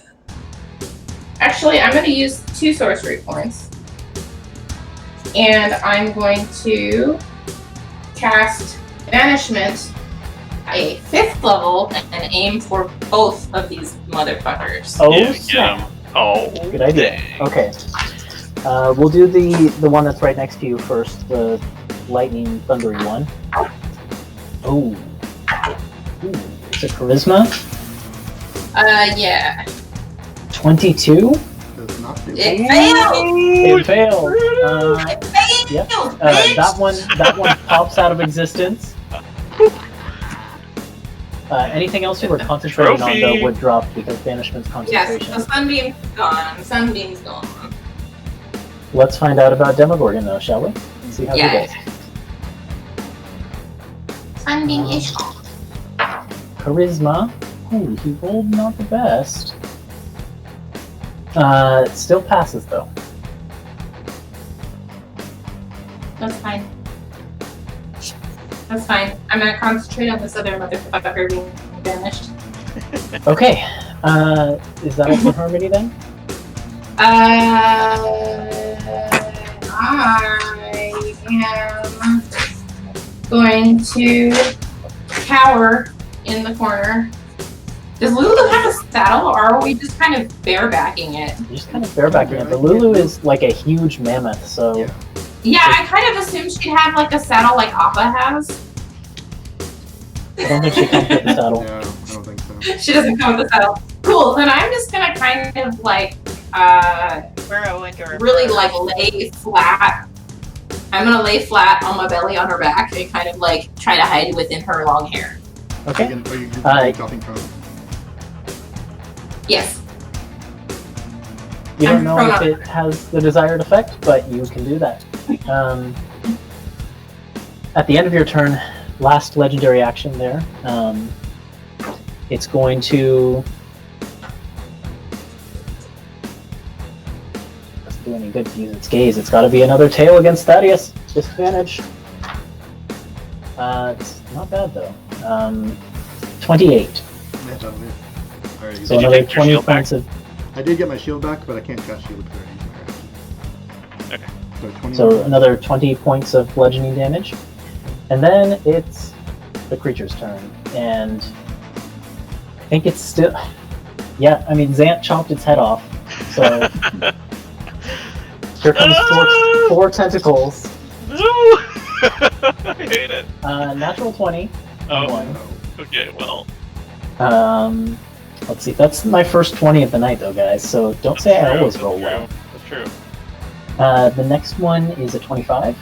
Actually, I'm going to use 2 sorcery points. And I'm going to cast Banishment at a 5th level and aim for both of these motherfuckers. Oh, Yeah, snap. get him. Oh, Good idea. dang. Okay. We'll do the one that's right next to you first, the lightning thundery one. Oh. Ooh, it's a charisma. Yeah. 22. Does not do It failed! It failed. It failed! Yep. Bitch! That one pops out of existence. Anything else you were concentrating on Trophy. though would drop because banishment's Yes, concentration. the sunbeam's gone. Sunbeam's gone. Let's find out about Demogorgon though, shall we? See how Yeah. he does. Sunbeam is gone. charisma. Ooh, he rolled not the best. It still passes though. That's fine. That's fine. I'm gonna concentrate on this other motherfucker being banished. Okay. Is that it for Harmony then? I am going to cower in the corner. Does Lulu have a saddle, or are we just kind of barebacking it? You're just kind of barebacking it. But Lulu is like a huge mammoth, so... Yeah, I kind of assumed she'd have like a saddle like Appa has. I don't think she comes with a saddle. Yeah, I don't think so. She doesn't come with a saddle. Cool, then I'm just gonna kind of like, Burrow into her really fur. like lay flat. I'm gonna lay flat on my belly on her back and kind of like try to hide within her long hair. Okay. Are you dropping prone? Yes. You don't I'm know if it has the desired effect, but you can do that. At the end of your turn, last legendary action there, it's going to... Doesn't do any good to use its gaze. It's got to be another tail against Thaddeus. Disadvantage. It's not bad though. 28. Yeah, that'll hit. Alright, So Did you another take your 20 shield back? points of... I did get my shield back, but I can't cast shield because I already used my action. Okay. So 20. So another 20 points of bludgeoning damage. And then it's the creature's turn. And I think it's still... Yeah, I mean, Zant chopped its head off. So here comes four tentacles. No! I hate it. Natural 20. Oh, One. okay, well. Let's see, that's my first 20 of the night though, guys, so don't say I always roll well. That's true. The next one is a 25.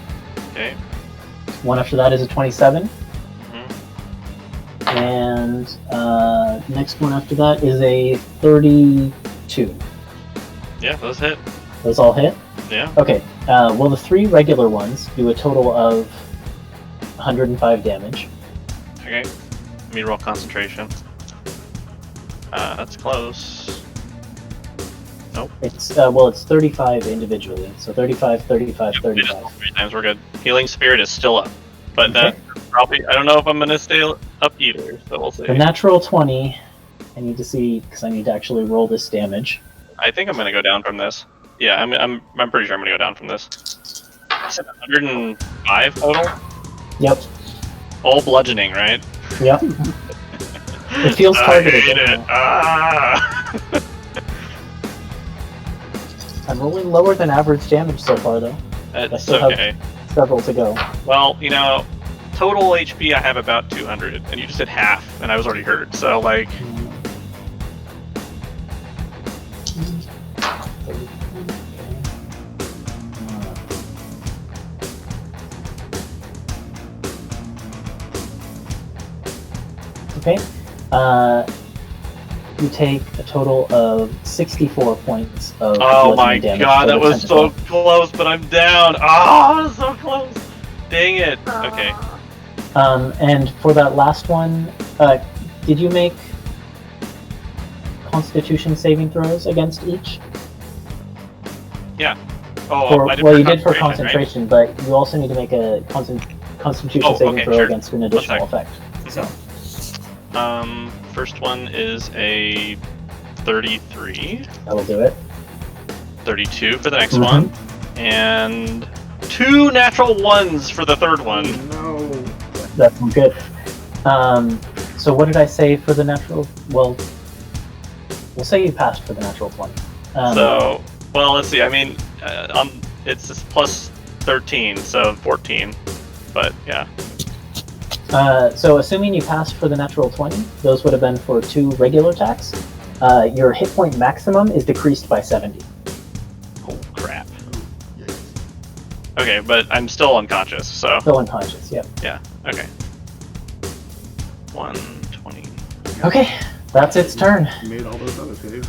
Okay. One after that is a 27. Mhm. And next one after that is a 32. Yeah, those hit. Those all hit? Yeah. Okay, well the 3 regular ones do a total of 105 damage. Okay. Let me roll concentration. That's close. Nope. It's, well, it's 35 individually, so 35, 35, Yep, we just 35. rolled 3 times, we're good. Healing Spirit is still up. But Okay. that probably, I don't know if I'm gonna stay up either, so we'll see. The natural 20, I need to see, because I need to actually roll this damage. I think I'm gonna go down from this. Yeah, I'm pretty sure I'm gonna go down from this. I said 105 total? Yep, All bludgeoning, right? yep. It feels I targeted. hate doesn't it. it? Ah! I'm rolling lower than average damage so far, though. That's still have- okay. Several to go. Well, you know, total HP I have about 200, and you just did half, and I was already hurt, so like... Okay. You take a total of 64 points of Oh bludgeoning my damage god, for that the was tentacle. so close, but I'm down! Oh, that was so close! Dang it! Okay. And for that last one, did you make Constitution saving throws against each? Oh, For, I did well, for you did for concentration, concentration, but you also need to make a Constitution Oh, saving okay, throw sure. against an additional sec. effect. So, right? First one is a 33, that'll do it. 32 for the next Mhm. one, and 2 natural 1s for the third one. No. That's good. So what did I say for the natural? Well, we'll say you passed for the natural 20. So, well, let's see. I mean, it's just plus 13, so 14. But yeah. So assuming you passed for the natural 20, those would have been for 2 regular attacks. Your hit point maximum is decreased by 70. Oh crap. Yikes. Okay, but I'm still unconscious, so Still unconscious, yep. yeah. Okay. 120. Okay, that's its turn. You made all those other saves.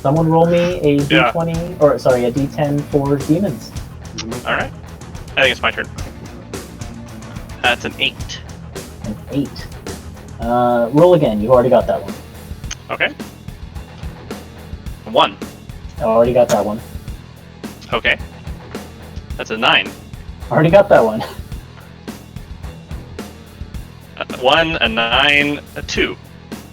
Someone roll me a Yeah. d20, or sorry, a d10 for demons. Is it my turn? All right. I think it's my turn. That's an 8. An 8. Roll again. You already got that one. Okay. 1. I already got that one. Okay. That's a 9. Already got that one. 1, a 9, a 2.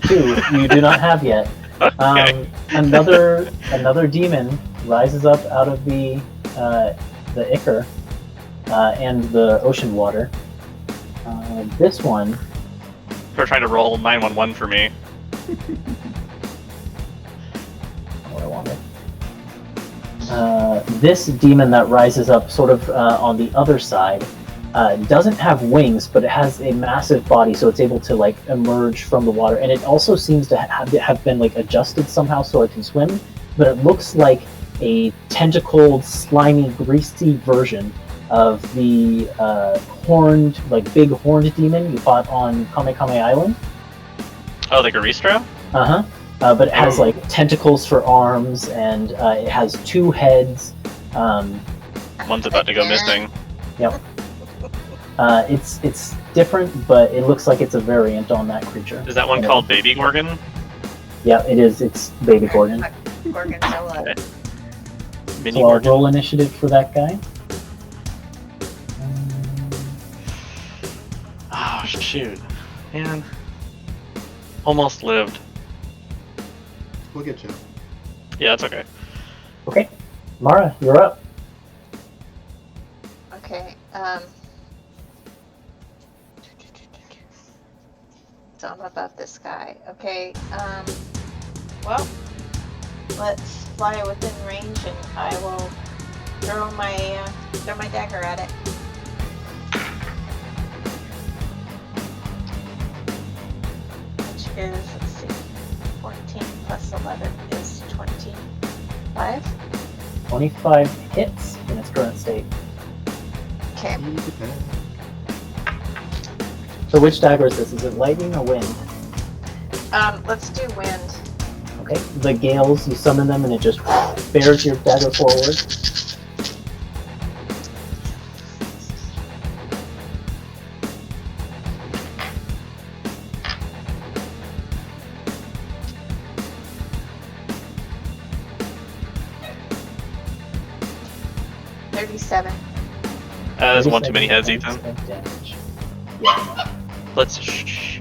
2. You do not have yet. Okay. Another demon rises up out of the ichor and the ocean water. This one. They're trying to roll 911 for me. What I wanted. This demon that rises up sort of on the other side doesn't have wings, but it has a massive body, so it's able to like emerge from the water, and it also seems to have been like adjusted somehow so it can swim. But it looks like a tentacled, slimy, greasy version of the horned, like big horned demon you fought on Kame Island. Oh, the Garistro? Uh-huh. But it has like tentacles for arms, and it has 2 heads. One's about to go missing. Yep. It's different, but it looks like it's a variant on that creature. Is that one called Baby Gorgon? Yeah, it is. It's Baby Gorgon. Gorgonzola. Okay. Mini So I'll Gorgon. roll initiative for that guy. Oh, shoot. Man. Almost lived. We'll get you. Yeah, that's okay. Okay. Mara, you're up. Okay, so I'm about this guy. Okay, well, let's fly within range and I will throw my dagger at it. Which is, let's see, 14 plus 11 is 25. 25 hits in its current state. Okay. So which dagger is this? Is it lightning or wind? Let's do wind. Okay. The gales, you summon them and it just bears your dagger forward. There's one too many heads, Ethan. Damage. Yeah. Let's shh.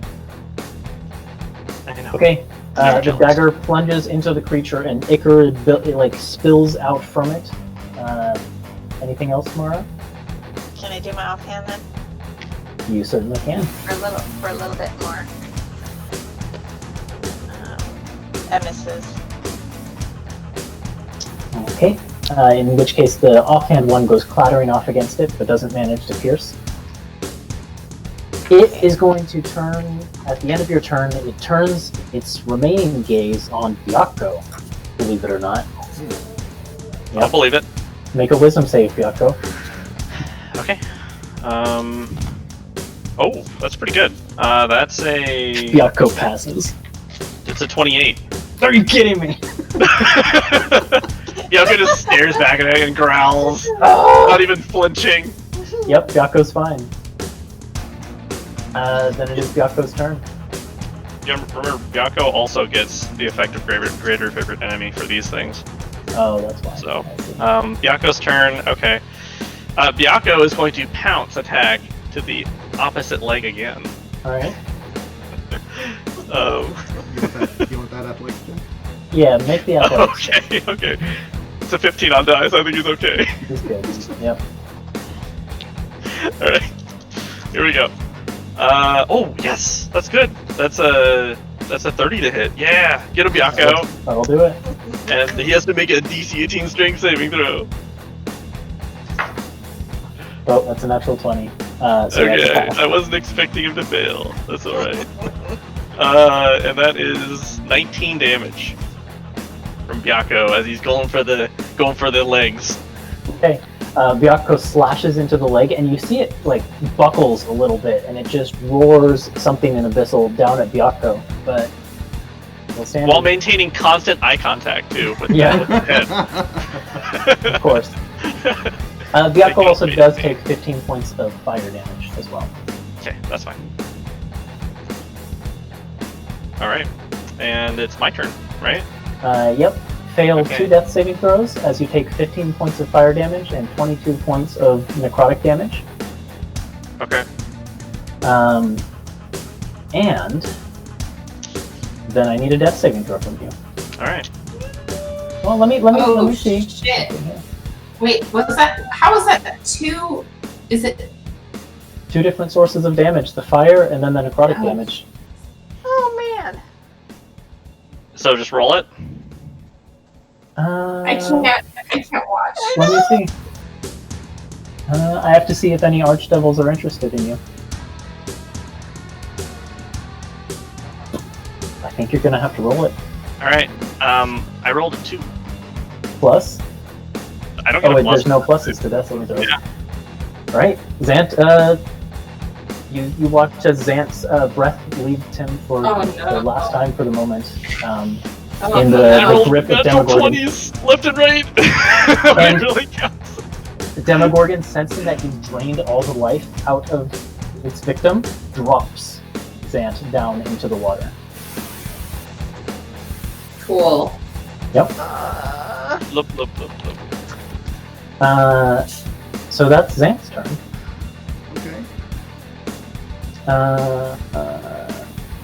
I know. Okay. Never The jealous. dagger plunges into the creature and ichor it like spills out from it. Anything else, Mara? Can I do my offhand then? You certainly can. For a little bit more. That misses. Okay. In which case the offhand one goes clattering off against it, but doesn't manage to pierce. It is going to turn, at the end of your turn, it turns its remaining gaze on Byakko, believe it or not. I'll believe it. Make a wisdom save, Byakko. Okay. Oh, that's pretty good. That's a... Byakko passes. It's a 28. Are you kidding me? Byakko just stares back at it and growls, not even flinching. Yep, Byakko's fine. Then it is Byakko's turn. Yeah, remember, Byakko also gets the effect of greater favorite enemy for these things. Oh, that's why. So, I see. Byakko's turn, okay. Byakko is going to pounce attack to the opposite leg again. Alright. You want that athletics check? Yeah, make the athletics check. Okay. It's a 15 on dice, I think he's okay. He's good. Yep. Alright. Here we go. Oh, yes! That's good! That's a 30 to hit. Yeah! Get him, Byakko! That'll do it. And he has to make a DC 18 strength saving throw. Oh, that's a natural 20. So Okay, that's a pass. I wasn't expecting him to fail. That's alright. And that is 19 damage from Byakko as he's going for the legs. Okay. Byakko slashes into the leg, and you see it like buckles a little bit, and it just roars something in abyssal down at Byakko. But we'll stand While maintaining constant eye contact too with Yeah. the head. of course. Byakko also does take 15 points of fire damage as well. Okay, that's fine. Alright. And it's my turn, right? Yep. Fail Okay. 2 death saving throws as you take 15 points of fire damage and 22 points of necrotic damage. Okay. And then I need a death saving throw from you. Alright. Well, let me Oh, see. shit. Wait, what's that? How is that 2? Is it? 2 different sources of damage: the fire and then the necrotic Oh. damage. Oh man. So just roll it? I can't watch. Let me see. I have to see if any archdevils are interested in you. I think you're gonna have to roll it. Alright. I rolled a 2. Plus. I don't get Oh a wait, plus. there's no pluses to death saving throws. Yeah. Right, Zant. You watch as Zant's breath leaves him for Oh, no. the last time for the moment. Oh, In no. the I rolled grip of natural Demogorgon. 20s left and right! And- It really counts. The Demogorgon, sensing that you've drained all the life out of its victim, drops Zant down into the water. Cool. Yep. Look, look, look, look. So that's Zant's turn. Okay.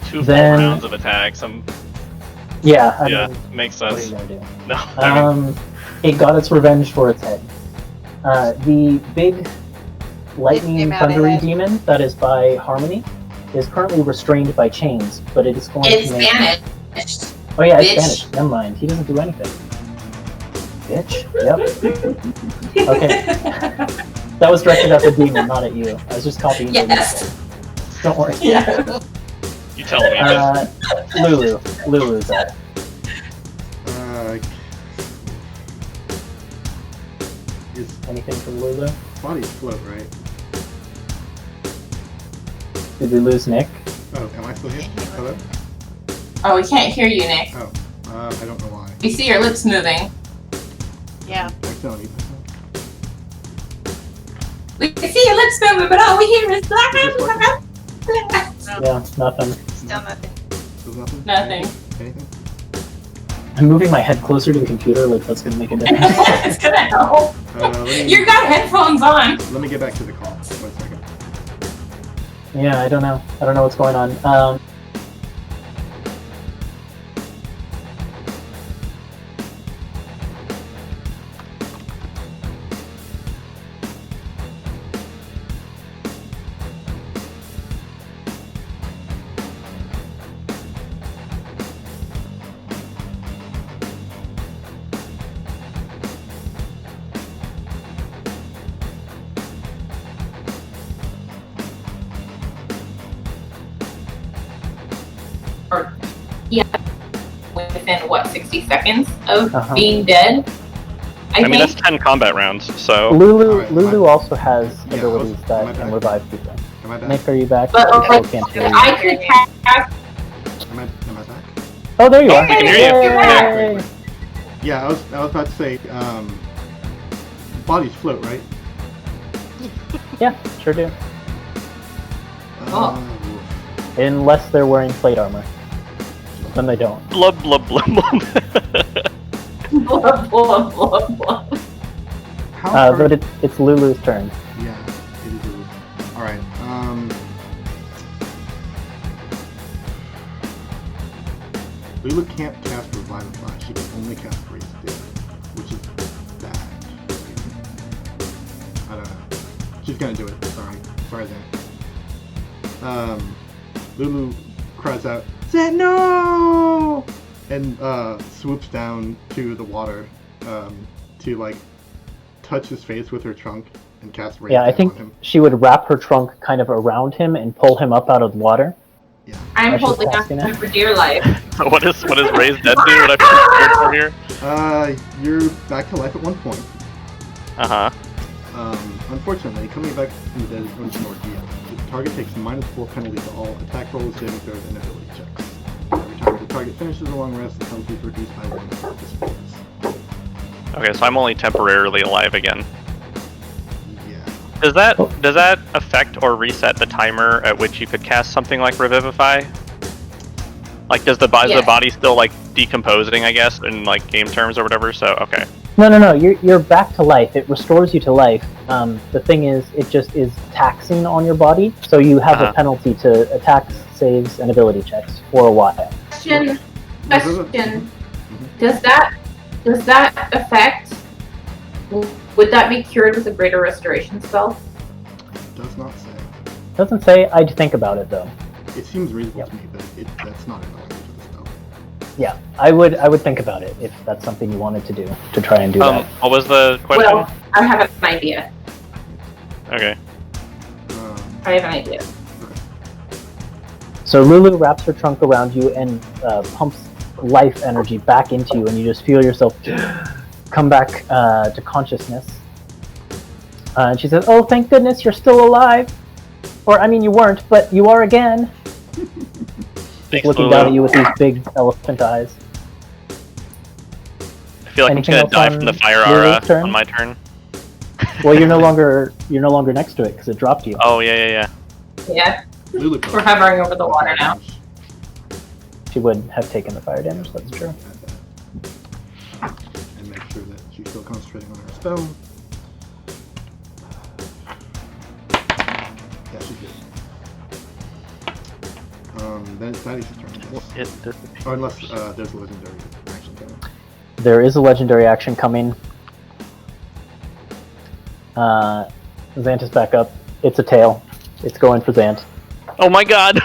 2 full Then- rounds of attacks. Yeah, I Yeah, mean, makes what are sense. you gonna do? No, I mean, It got its revenge for its head. The big lightning came out thundery ahead. demon that is by Harmony is currently restrained by chains, but it is going It's to make... vanished. Oh yeah, it's bitch. vanished. Never mind. He doesn't do anything. Bitch. Yep. Okay. That was directed at the demon, not at you. I was just copying your Yes. info. Don't worry. Yeah. you telling me that. Lulu's up. His Anything from Lulu? bodies float, right? Did we lose Nick? Oh, am I still here? Hello? Oh, we can't hear you, Nick. Oh, I don't know why. We see your lips moving. Yeah. Accidentally. We see your lips moving, but all we hear is blah, Is this blah, working? blah, blah. Yeah, nothing. Still nothing. There's nothing? Nothing. Anything? I'm moving my head closer to the computer, like that's gonna make a difference. It's gonna help. You got headphones on. Let me get back to the call. 1 second. Yeah, I don't know. I don't know what's going on. Or, yeah, within what, 60 seconds of Uh-huh. being dead? I I mean, think. that's 10 combat rounds, so. Lulu Alright, also has Yeah, abilities am I that back? can revive people. Am I back? Nick, are you back? But I still can't hear you. I could cast. Am I back? Oh, there you are. We can hear you. Yay! Yeah. Yeah, I was about to say, bodies float, right? Yeah, sure do. Oh. Oof. Unless they're wearing plate armor. Then they don't. Blub, blub, blub, blub. Blah, blah, blah, blah. How hard? But it's Lulu's turn. Yeah, it is. Alright, Lulu can't cast Revivify, she can only cast Freeze Dead, which is bad. I don't know. She's gonna do it, sorry. Sorry, Zan. Lulu cries out, Zan, no! And, swoops down to the water, to, like, touch his face with her trunk and cast Raise Yeah, I Dead think on him. she would wrap her trunk kind of around him and pull him up out of the water. I'm I should holding on cast to it. him for dear life. what is Raised Dead do? What I've prepared for here? You're back to life at one point. Uh-huh. Unfortunately, coming back from the dead is going to be an ordeal. The target takes -4 penalty to all attack rolls, saving throws, and ability checks. Every time the target finishes a long rest, the penalty is reduced by 1 or disappears. Okay, so I'm only temporarily alive again. Yeah. Does that affect or reset the timer at which you could cast something like Revivify? Like, is the Yes. body still like decomposing? I guess in like game terms or whatever. So okay. No. You're back to life. It restores you to life. The thing is, it just is taxing on your body, so you have a penalty to attacks, saves, and ability checks for a while. Question. Does that affect? Would that be cured with a greater restoration spell? Does not say. Doesn't say. I'd think about it though. It seems reasonable to me, but that's not in the language of the spell. Yeah, I would think about it if that's something you wanted to do to try and do that. What was the question? Well, I have an idea. Okay. I have an idea. So Lulu wraps her trunk around you and pumps life energy back into you, and you just feel yourself come back to consciousness. And she says, "Oh, thank goodness you're still alive. Or, I mean, you weren't, but you are again." Thanks, looking Lulu. down at you with these big elephant eyes. I feel like Anything I'm else gonna die on from the fire Lulu's aura turn? on my turn. Well, you're no longer next to it because it dropped you. Oh yeah. Yeah, Lulu we're hovering over the water now. She would have taken the fire damage. That's true. And make sure that she's still concentrating on her spell. Yeah, she's good. Then it's Patty's turn. I guess. Or unless there's a legendary action coming. There is a legendary action coming. Zant is back up. It's a tail. It's going for Zant. Oh my god.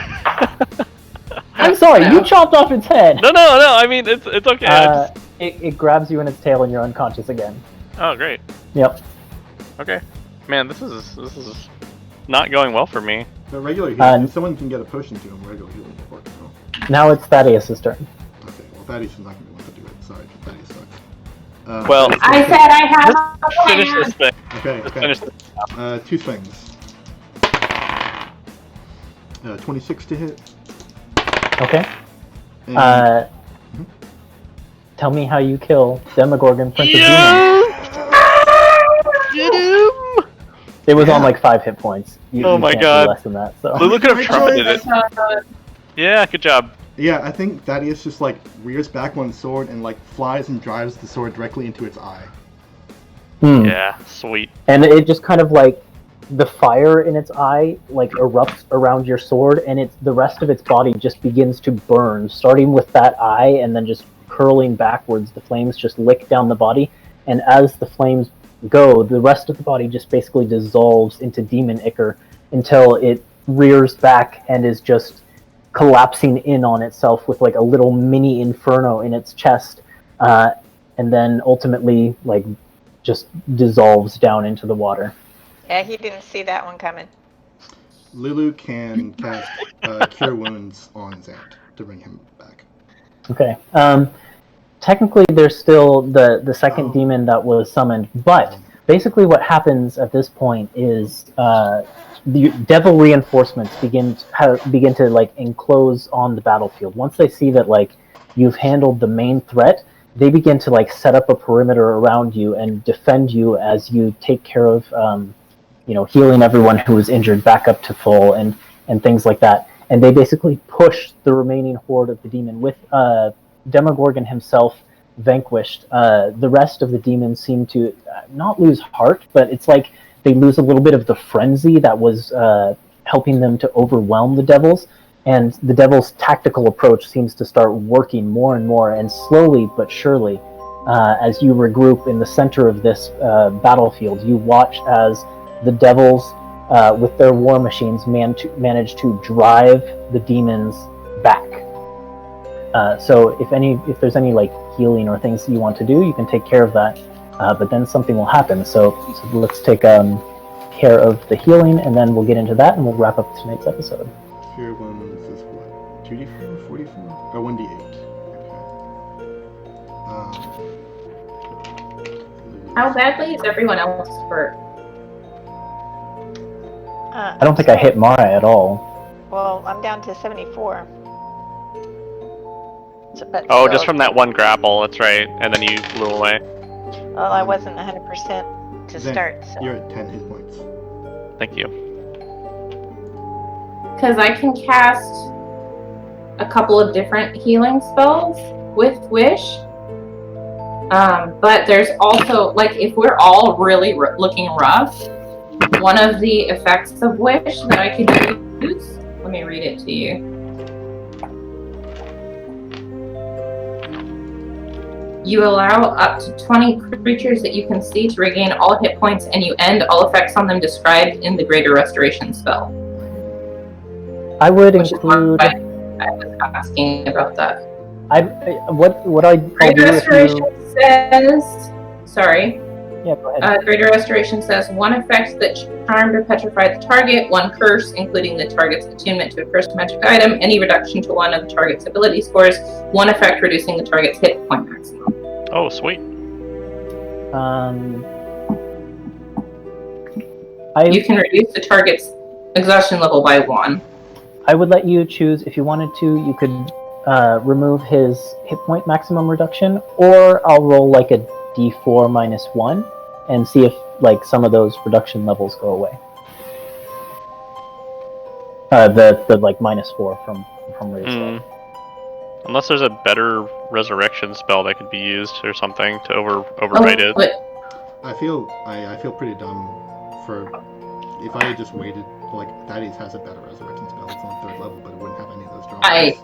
I'm sorry, you chopped off its head. No. I mean, it's okay. It grabs you in its tail and you're unconscious again. Oh great. Yep. Okay. Man, this is not going well for me. But regular healing, if someone can get a potion to him, regular healing will work. No? Now it's Thaddeus' turn. Okay, well Thaddeus is not going to want to do it. Sorry, Thaddeus sucks. Well, I said I have a Finish plan. this thing. Okay. Finish this. 2 swings. 26 to hit. Okay. And Tell me how you kill Demogorgon, Prince of Demons. It was on like 5 hit points. Oh my can't God. do less than that. So. Lulu could have trumpeted it. Uh, Yeah, good job. yeah, I think Thaddeus just like rears back one sword and like flies and drives the sword directly into its eye. Yeah, sweet. And it just kind of like the fire in its eye like erupts around your sword, and the rest of its body just begins to burn, starting with that eye and then just curling backwards. The flames just lick down the body, and as the flames go, the rest of the body just basically dissolves into demon ichor until it rears back and is just collapsing in on itself with like a little mini inferno in its chest, and then ultimately like just dissolves down into the water. Yeah, he didn't see that one coming. Lulu can cast Cure Wounds on Zant to bring him back. Okay. Technically, there's still the second demon that was summoned, but basically what happens at this point is the devil reinforcements begin to like enclose on the battlefield. Once they see that like you've handled the main threat, they begin to like set up a perimeter around you and defend you as you take care of healing everyone who is injured back up to full and things like that. And they basically push the remaining horde of the demon with Demogorgon himself vanquished. The rest of the demons seem to not lose heart, but it's like they lose a little bit of the frenzy that was helping them to overwhelm the devils. And the devil's tactical approach seems to start working more and more, and slowly but surely, as you regroup in the center of this battlefield, you watch as the devils, with their war machines, manage to drive the demons back. So if there's any like healing or things you want to do, you can take care of that. But then something will happen. So let's take care of the healing, and then we'll get into that, and we'll wrap up tonight's episode. Cure Wounds is what? 2d4? 44? Or 1d8? Okay. How badly is everyone else hurt? I don't think I hit Mara at all. Well, I'm down to 74. Oh, just from that one grapple, that's right. And then you flew away. Well, I wasn't 100% to Zant, start, so. You're at 10 hit points. Thank you. Because I can cast a couple of different healing spells with Wish. But there's also, like, if we're all really looking rough, one of the effects of Wish that I could use, let me read it to you. You allow up to 20 creatures that you can see to regain all hit points, and you end all effects on them described in the Greater Restoration spell. I would Which is include. why I was asking about that. What I'll Greater do if Restoration you. says. Sorry. Yeah, go ahead. Greater Restoration says one effect that charmed or petrified the target, one curse, including the target's attunement to a cursed magic item, any reduction to one of the target's ability scores, one effect reducing the target's hit point maximum. Oh, sweet. You can reduce the target's exhaustion level by 1. I would let you choose if you wanted to. You could remove his hit point maximum reduction, or I'll roll like a d4 minus 1 and see if like some of those reduction levels go away. The like -4 from raise. Unless there's a better resurrection spell that could be used or something to override it. But I feel pretty dumb for if I had just waited. Like Thaddeus has a better resurrection spell. It's on 3rd level, but it wouldn't have any of those drawbacks.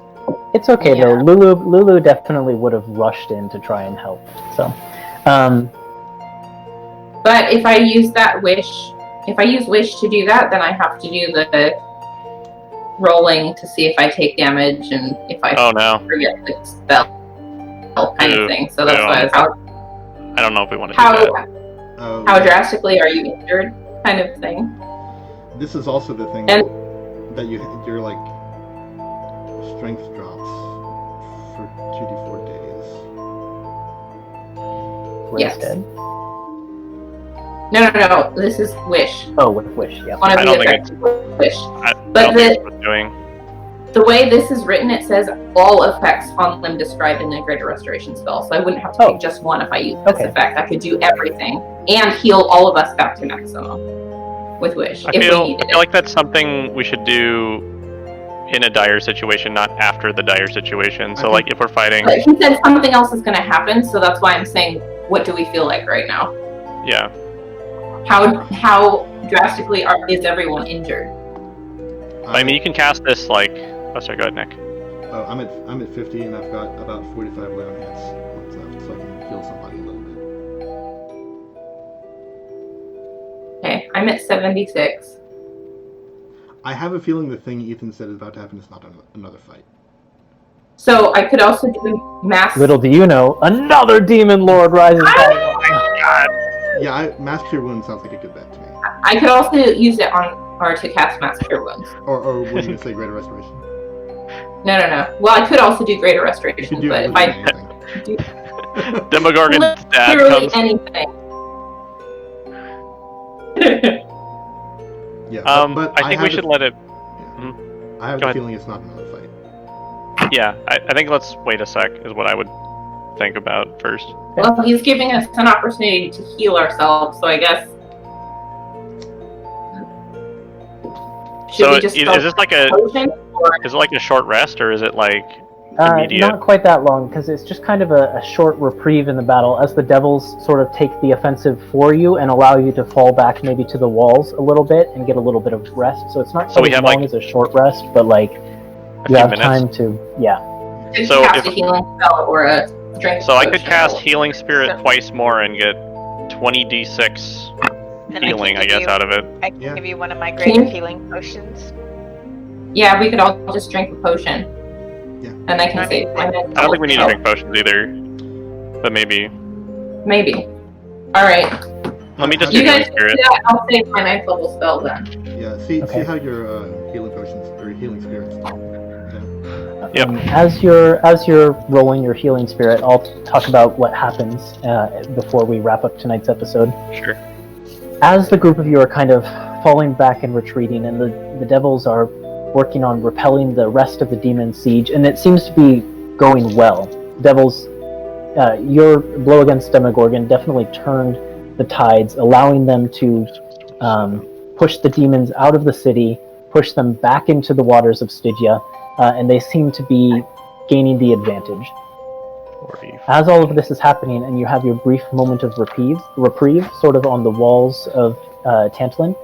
It's okay though. Lulu definitely would have rushed in to try and help. So, but if I use that wish, if I use wish to do that, then I have to do the rolling to see if I take damage and if I forget the spell kind of thing. So that's why I don't know if we want to do that. How drastically are you injured, kind of thing. This is also the thing that your like strength drops for 2d4 days. Yes. No. This is wish. Oh, with wish. Yeah. One of the effects of wish. But the way this is written, it says all effects on them described in the Greater Restoration spell. So I wouldn't have to pick just one if I use this effect. I could do everything and heal all of us back to maximum with wish. I feel like that's something we should do in a dire situation, not after the dire situation. So, like, if we're fighting... But he said something else is going to happen, so that's why I'm saying, what do we feel like right now? Yeah. How drastically is everyone injured? I mean, you can cast this, like... Oh, sorry, go ahead, Nick. Oh, I'm at 50, and I've got about 45 lay on hands left, so I can heal somebody a little bit. Okay, I'm at 76. I have a feeling the thing Ethan said is about to happen is not another fight. So I could also do mass. Little do you know, another demon lord rises. Oh my god! Yeah, mass cure wound sounds like a good bet to me. I could also use it to cast mass cure wounds. Or were you gonna say greater restoration? No. Well, I could also do greater restoration, but if I do Demogorgon's dad literally comes. anything. Yeah, but I think we should let it. Yeah. I have the feeling it's not another fight. Yeah, I think let's wait a sec, is what I would think about first. Well, he's giving us an opportunity to heal ourselves, so I guess. Should we just is this like a is it like a short rest, or is it like immediate? Not quite that long, because it's just kind of a short reprieve in the battle as the devils sort of take the offensive for you and allow you to fall back maybe to the walls a little bit and get a little bit of rest. So it's not quite as long as a short rest, but like you have time to So cast a healing spell or a drink. So I could cast Healing Spirit twice more and get 20d6 healing, I guess, out of it. I can give you one of my greater healing potions. Yeah, we could all just drink a potion. Yeah. And I can save. I don't think we need to drink potions either. But maybe. Maybe. Alright. Let me just you do guys Healing Spirit. Yeah, I'll save my 9th level spell then. Yeah, see how your healing potions or healing spirits. Yep. As you're rolling your healing spirit, I'll talk about what happens before we wrap up tonight's episode. Sure. As the group of you are kind of falling back and retreating, and the devils are working on repelling the rest of the demon siege, and it seems to be going well. Devils, your blow against Demogorgon definitely turned the tides, allowing them to push the demons out of the city, push them back into the waters of Stygia, and they seem to be gaining the advantage. 40. As all of this is happening, and you have your brief moment of reprieve sort of on the walls of Tantlin,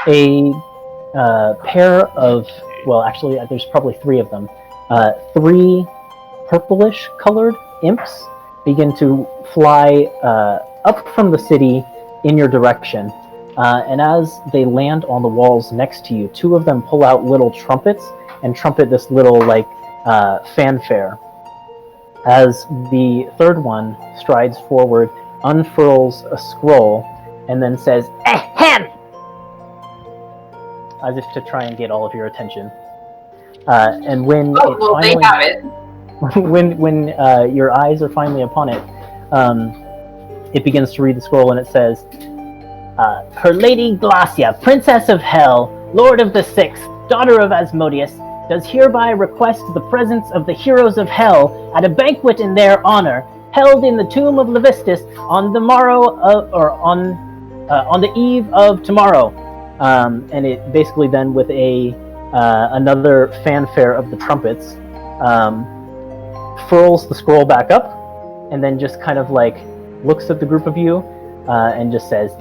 a pair of, well, actually, there's probably 3 of them. 3 purplish-colored imps begin to fly up from the city in your direction. And as they land on the walls next to you, 2 of them pull out little trumpets and trumpet this little, like, fanfare. As the 3rd one strides forward, unfurls a scroll, and then says, "Ahem!" as if to try and get all of your attention. And when they have it. when your eyes are finally upon it, it begins to read the scroll, and it says, "Her Lady Glacia, Princess of Hell, Lord of the Sixth, daughter of Asmodeus, does hereby request the presence of the heroes of Hell at a banquet in their honor, held in the tomb of Levistus on the morrow on the eve of tomorrow." And it basically then, with another fanfare of the trumpets, furls the scroll back up, and then just kind of like looks at the group of you and just says,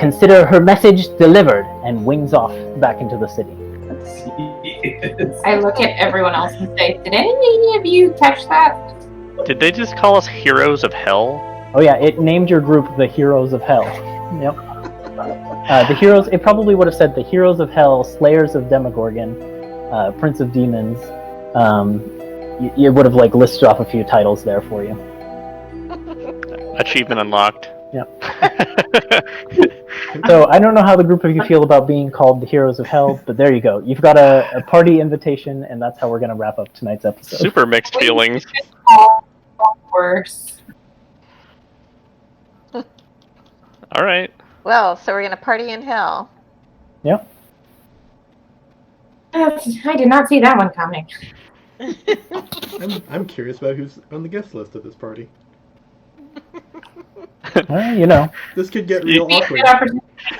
"Consider her message delivered," and wings off back into the city. I look at everyone else and say, "Did any of you catch that?" Did they just call us Heroes of Hell? Oh yeah, it named your group the Heroes of Hell. Yep. The heroes. It probably would have said the Heroes of Hell, Slayers of Demogorgon, Prince of Demons. It would have like listed off a few titles there for you. Achievement unlocked. Yep. So I don't know how the group of you feel about being called the Heroes of Hell, but there you go. You've got a party invitation, and that's how we're going to wrap up tonight's episode. Super mixed feelings. Worse. All right. Well, so we're gonna party in hell. Yep. I did not see that one coming. I'm curious about who's on the guest list of this party. Well, you know. This could get real awkward.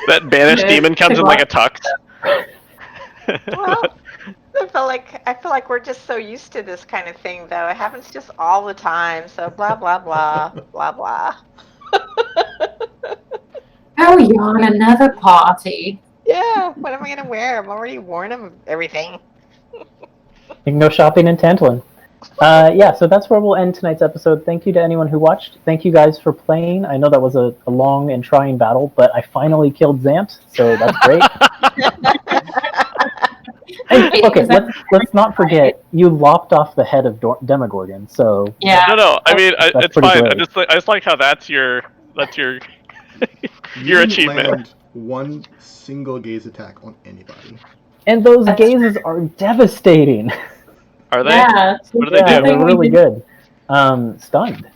That banished demon comes in like a tux. Well, I feel like we're just so used to this kind of thing, though. It happens just all the time. So blah blah blah blah blah. Oh, yawn, another party. Yeah, what am I gonna wear? I've already worn them everything. You can go shopping in Tantlin. Yeah, so that's where we'll end tonight's episode. Thank you to anyone who watched. Thank you guys for playing. I know that was a long and trying battle, but I finally killed Zant, so that's great. And, okay, let's not forget, you lopped off the head of Demogorgon, so... Yeah. No, I mean, it's fine. Great. I just like how that's your your achievement. Land one single gaze attack on anybody. And those gazes are devastating. Are they? Yeah. What do they Yeah, do? they're really good. Stunned,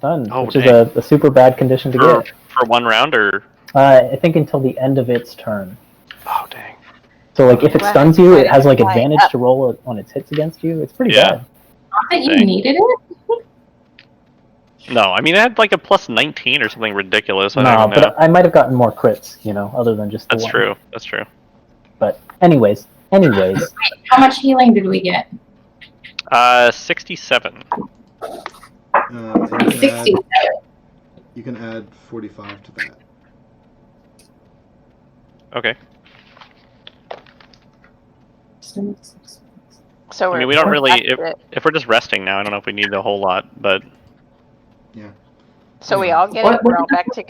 Oh, which is dang. a super bad condition to get. For one round, or? I think until the end of its turn. Oh, dang. So, like, if it stuns you, it has, like, Right. advantage to roll it on its hits against you. It's pretty Yeah. bad. Not that you Dang. needed it. No, I mean, I had like a plus 19 or something ridiculous. I No, don't even know. but I might have gotten more crits, you know, other than just the That's one. true. That's true. But anyways, How much healing did we get? 67. And 60. you can add 45 to that. Okay. So I mean, we don't really. If we're just resting now, I don't know if we need a whole lot, but Yeah. So we all get What- it. We're all back to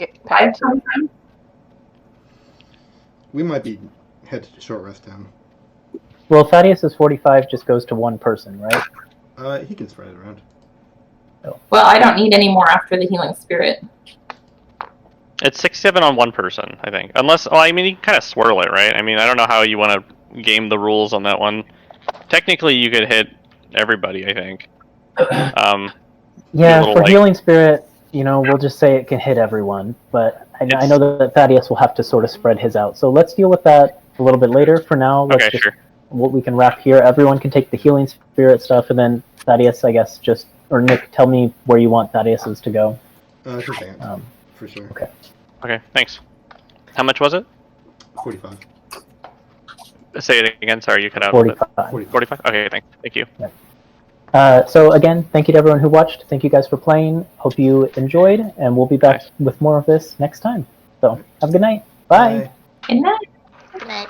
We might be headed to short rest down. well, Thaddeus's 45 just goes to one person, right? He can spread it around. Well, I don't need any more after the healing spirit. it's 67 on one person, I think. Unless, I mean, you can kind of swirl it, right? I mean, I don't know how you want to game the rules on that one. Technically, you could hit everybody, I think. Yeah, little, for like- Healing Spirit, you know, we'll just say it can hit everyone, but I know that Thaddeus will have to sort of spread his out. So let's deal with that a little bit later. For now, let's Okay, sure. we can wrap here. Everyone can take the Healing Spirit stuff, and then Thaddeus, I guess, or Nick, tell me where you want Thaddeus's to go. To Zant, for sure. Okay. Okay, thanks. How much was it? 45. Say it again. Sorry, you cut out. 45. 45. Okay, thank you. So again, thank you to everyone who watched. Thank you guys for playing. Hope you enjoyed, and we'll be back with more of this next time. So have a good night. Bye. Good night. Good night.